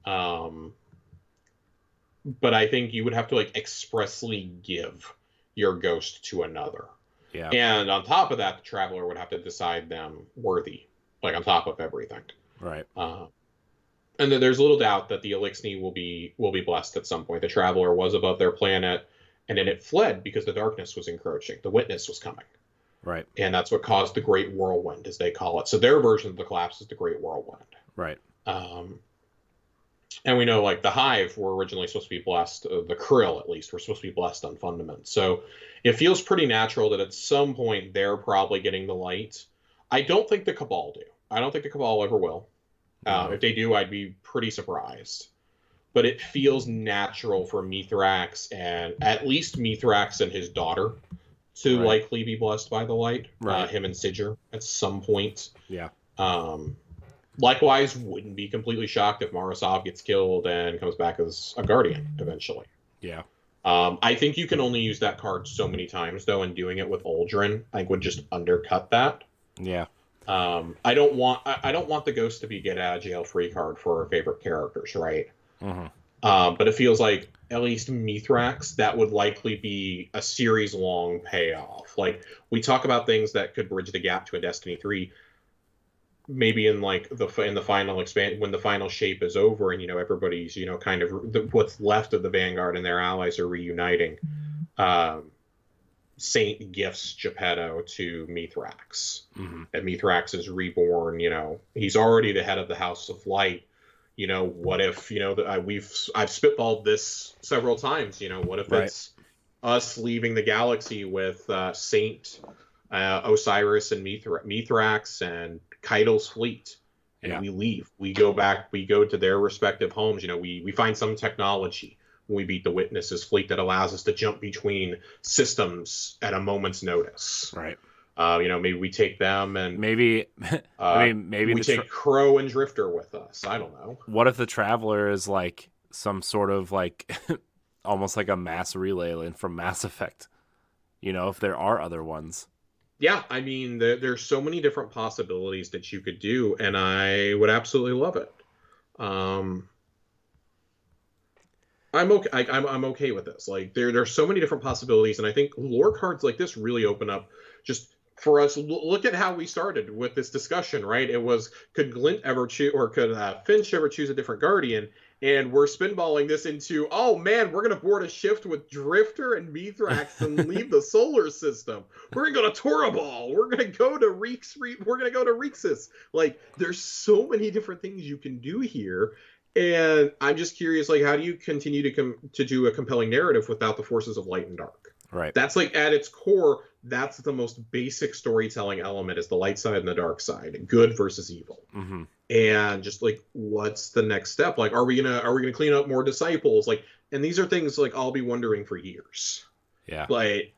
[SPEAKER 2] But I think you would have to like expressly give your ghost to another.
[SPEAKER 1] Yeah.
[SPEAKER 2] And on top of that, the Traveler would have to decide them worthy, like on top of everything.
[SPEAKER 1] Right.
[SPEAKER 2] And then there's little doubt that the Elixni will be blessed at some point. The Traveler was above their planet, and then it fled because the darkness was encroaching. The Witness was coming.
[SPEAKER 1] Right.
[SPEAKER 2] And that's what caused the Great Whirlwind, as they call it. So their version of the collapse is the Great Whirlwind.
[SPEAKER 1] Right.
[SPEAKER 2] And we know, like, the Hive were originally supposed to be blessed, the Krill, at least, were supposed to be blessed on Fundament. So it feels pretty natural that at some point they're probably getting the light. I don't think the Cabal do. I don't think the Cabal ever will. If they do, I'd be pretty surprised. But it feels natural for Mithrax, and at least Mithrax and his daughter, to likely be blessed by the light. Him and Sigir at some point.
[SPEAKER 1] Yeah.
[SPEAKER 2] Likewise, wouldn't be completely shocked if Marasov gets killed and comes back as a Guardian eventually.
[SPEAKER 1] Yeah.
[SPEAKER 2] I think you can only use that card so many times, though, and doing it with Uldren, I think, would just undercut that.
[SPEAKER 1] Yeah.
[SPEAKER 2] I don't want the Ghost to be get out of jail free card for our favorite characters, right?
[SPEAKER 1] Mm-hmm.
[SPEAKER 2] But it feels like at least Mithrax, that would likely be a series long payoff. Like, we talk about things that could bridge the gap to a Destiny 3. Maybe in like the final expand, when the final shape is over and everybody's kind of what's left of the Vanguard and their allies are reuniting, Saint gifts Geppetto to Mithrax, and Mithrax is reborn. He's already the head of the House of Light. What if I've spitballed this several times. What if it's us leaving the galaxy with Saint, Osiris, and Mithrax and Keidel's fleet, and we leave. We go back. We go to their respective homes. We find some technology when we beat the Witness's fleet that allows us to jump between systems at a moment's notice.
[SPEAKER 1] Right.
[SPEAKER 2] Maybe we take them and
[SPEAKER 1] maybe maybe
[SPEAKER 2] we take Crow and Drifter with us. I don't know.
[SPEAKER 1] What if the Traveler is like some sort of like almost like a mass relay from Mass Effect? If there are other ones.
[SPEAKER 2] Yeah, I mean, there's so many different possibilities that you could do, and I would absolutely love it. I'm okay. I'm okay with this. Like, there's so many different possibilities, and I think lore cards like this really open up just for us. Look at how we started with this discussion, right? It was, could Glint ever choose, or could Fynch ever choose a different Guardian? And we're spinballing this into, oh man, we're going to board a shift with Drifter and Mithrax and leave the solar system. We're going to go to Torabal. We're going to go to Reeks. We're going to go to Reeksis. Like, there's so many different things you can do here. And I'm just curious, like, how do you continue to do a compelling narrative without the forces of light and dark?
[SPEAKER 1] Right.
[SPEAKER 2] That's like, at its core, that's the most basic storytelling element, is the light side and the dark side, good versus evil. Mm-hmm. And just like, what's the next step? Like, are we gonna clean up more disciples? Like, and these are things like I'll be wondering for years.
[SPEAKER 1] Yeah.
[SPEAKER 2] Like,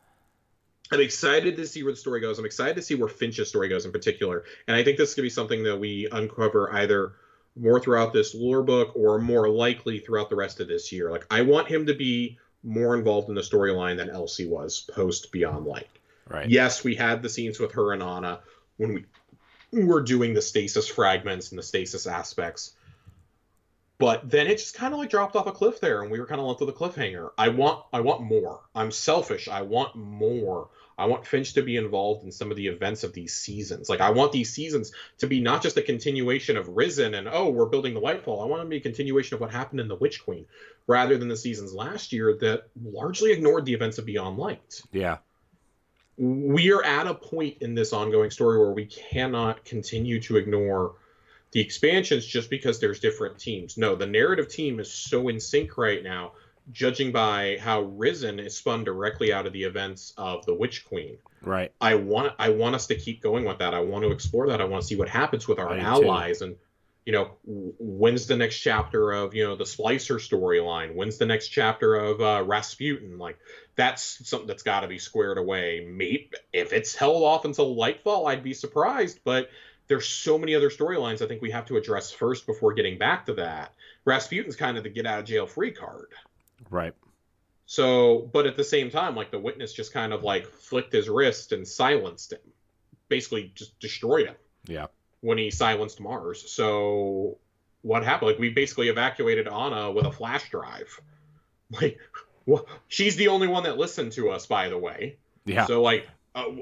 [SPEAKER 2] I'm excited to see where the story goes. I'm excited to see where Finch's story goes in particular. And I think this is gonna be something that we uncover either more throughout this lore book or more likely throughout the rest of this year. Like, I want him to be more involved in the storyline than Elsie was post Beyond Light.
[SPEAKER 1] Right.
[SPEAKER 2] Yes, we had the scenes with her and Anna when we were doing the stasis fragments and the stasis aspects, but then it just kind of like dropped off a cliff there, and we were kind of left with a cliffhanger. I want more. I'm selfish. I want more. I want Finch to be involved in some of the events of these seasons. Like, I want these seasons to be not just a continuation of Risen and, oh, we're building the Lightfall. I want them to be a continuation of what happened in the Witch Queen, rather than the seasons last year that largely ignored the events of Beyond Light.
[SPEAKER 1] Yeah.
[SPEAKER 2] We are at a point in this ongoing story where we cannot continue to ignore the expansions just because there's different teams. No, the narrative team is so in sync right now, judging by how Risen is spun directly out of the events of the Witch Queen.
[SPEAKER 1] Right.
[SPEAKER 2] I want us to keep going with that. I want to explore that. I want to see what happens with our allies too. And when's the next chapter of, the Splicer storyline? When's the next chapter of Rasputin? Like, that's something that's got to be squared away. Maybe if it's held off until Lightfall, I'd be surprised. But there's so many other storylines I think we have to address first before getting back to that. Rasputin's kind of the get out of jail free card.
[SPEAKER 1] Right.
[SPEAKER 2] So, but at the same time, like the witness just kind of like flicked his wrist and silenced him, basically just destroyed him.
[SPEAKER 1] Yeah.
[SPEAKER 2] When he silenced Mars. So what happened? Like we basically evacuated Anna with a flash drive. Like, well, she's the only one that listened to us, by the way.
[SPEAKER 1] Yeah.
[SPEAKER 2] So like,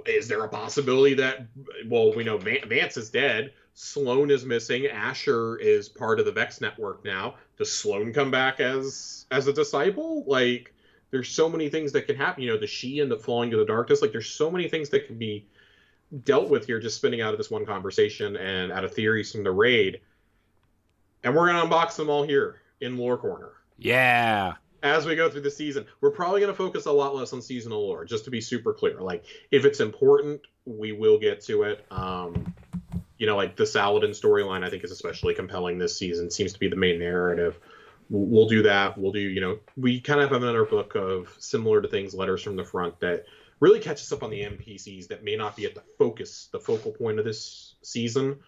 [SPEAKER 2] is there a possibility that, well, we know Vance is dead. Sloan is missing. Asher is part of the Vex network now. Does Sloan come back as a disciple? Like, there's so many things that can happen. You know, does she end up falling to the darkness? Like, there's so many things that can be dealt with here just spinning out of this one conversation and out of theories from the raid. And we're going to unbox them all here in Lore Corner.
[SPEAKER 1] Yeah.
[SPEAKER 2] As we go through the season, we're probably going to focus a lot less on seasonal lore, just to be super clear. Like, if it's important, we will get to it. You know, like the Saladin storyline, I think is especially compelling this season. Seems to be the main narrative. We'll do that. We'll do, you know, we kind of have another book of similar to things, Letters from the Front, that really catches up on the NPCs that may not be at the focal point of this season.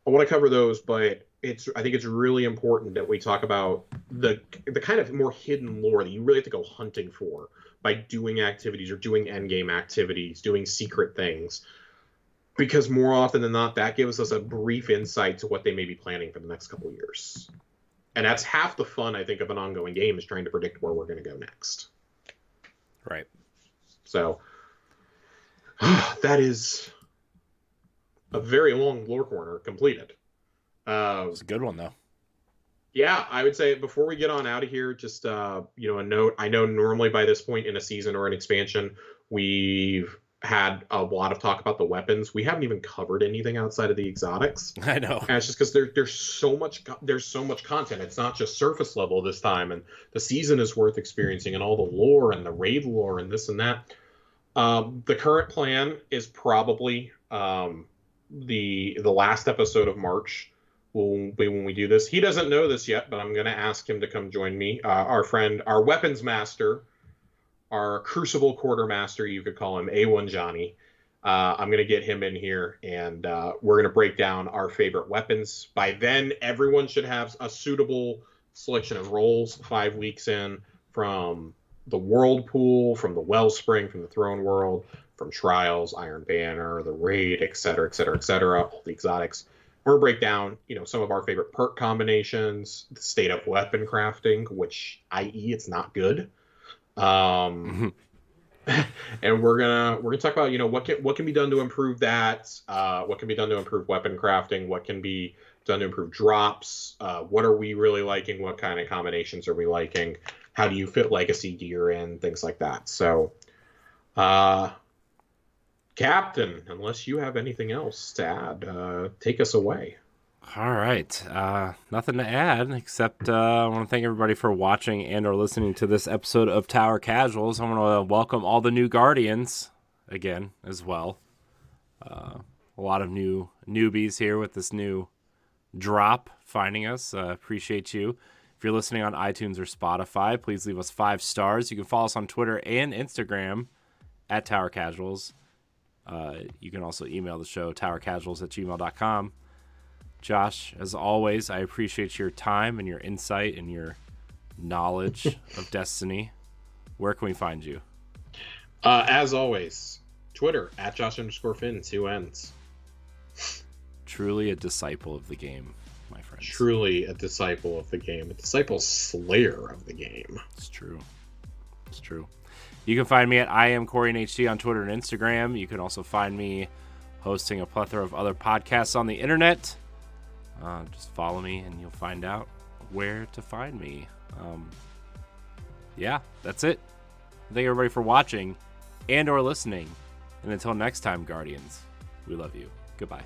[SPEAKER 2] I want to cover those, but I think it's really important that we talk about the kind of more hidden lore that you really have to go hunting for by doing activities or doing endgame activities, doing secret things. Because more often than not, that gives us a brief insight to what they may be planning for the next couple of years. And that's half the fun, I think, of an ongoing game, is trying to predict where we're going to go next.
[SPEAKER 1] Right.
[SPEAKER 2] So that is a very long lore corner completed.
[SPEAKER 1] It's a good one, though.
[SPEAKER 2] Yeah, I would say before we get on out of here, just you know, a note. I know normally by this point in a season or an expansion, we've had a lot of talk about the weapons. We haven't even covered anything outside of the exotics.
[SPEAKER 1] I know.
[SPEAKER 2] And it's just because there's so much content. It's not just surface level this time, and the season is worth experiencing, and all the lore and the raid lore and this and that. The current plan is probably the last episode of March will be when we do this. He doesn't know this yet, but I'm going to ask him to come join me. Our friend, our weapons master, our Crucible quartermaster, you could call him, A1 Johnny. I'm going to get him in here, and we're going to break down our favorite weapons. By then, everyone should have a suitable selection of roles 5 weeks in, from the Whirlpool, from the Wellspring, from the Throne World, from Trials, Iron Banner, the Raid, etc., etc., etc., all the exotics. We're going to break down, you know, some of our favorite perk combinations, the state of weapon crafting, which, i.e., it's not good. And we're gonna talk about, you know, what can be done to improve that, what can be done to improve weapon crafting, what can be done to improve drops, what are we really liking, what kind of combinations are we liking, how do you fit legacy gear in, things like that. So Captain, unless you have anything else to add, take us away.
[SPEAKER 1] All right. Nothing to add, except I want to thank everybody for watching and or listening to this episode of Tower Casuals. I want to welcome all the new Guardians again as well. A lot of new newbies here with this new drop finding us. Appreciate you. If you're listening on iTunes or Spotify, please leave us 5 stars. You can follow us on Twitter and Instagram at Tower Casuals. You can also email the show, towercasuals@gmail.com. Josh, as always, I appreciate your time and your insight and your knowledge of Destiny. Where can we find you?
[SPEAKER 2] As always, Twitter, @Josh_Finn, 2 N's.
[SPEAKER 1] Truly a disciple of the game, my friends.
[SPEAKER 2] Truly a disciple of the game. A disciple slayer of the game.
[SPEAKER 1] It's true. It's true. You can find me at IamCoreyNHD on Twitter and Instagram. You can also find me hosting a plethora of other podcasts on the internet. Just follow me and you'll find out where to find me. Yeah, that's it. Thank everybody for watching and or listening. And until next time, Guardians, we love you. Goodbye.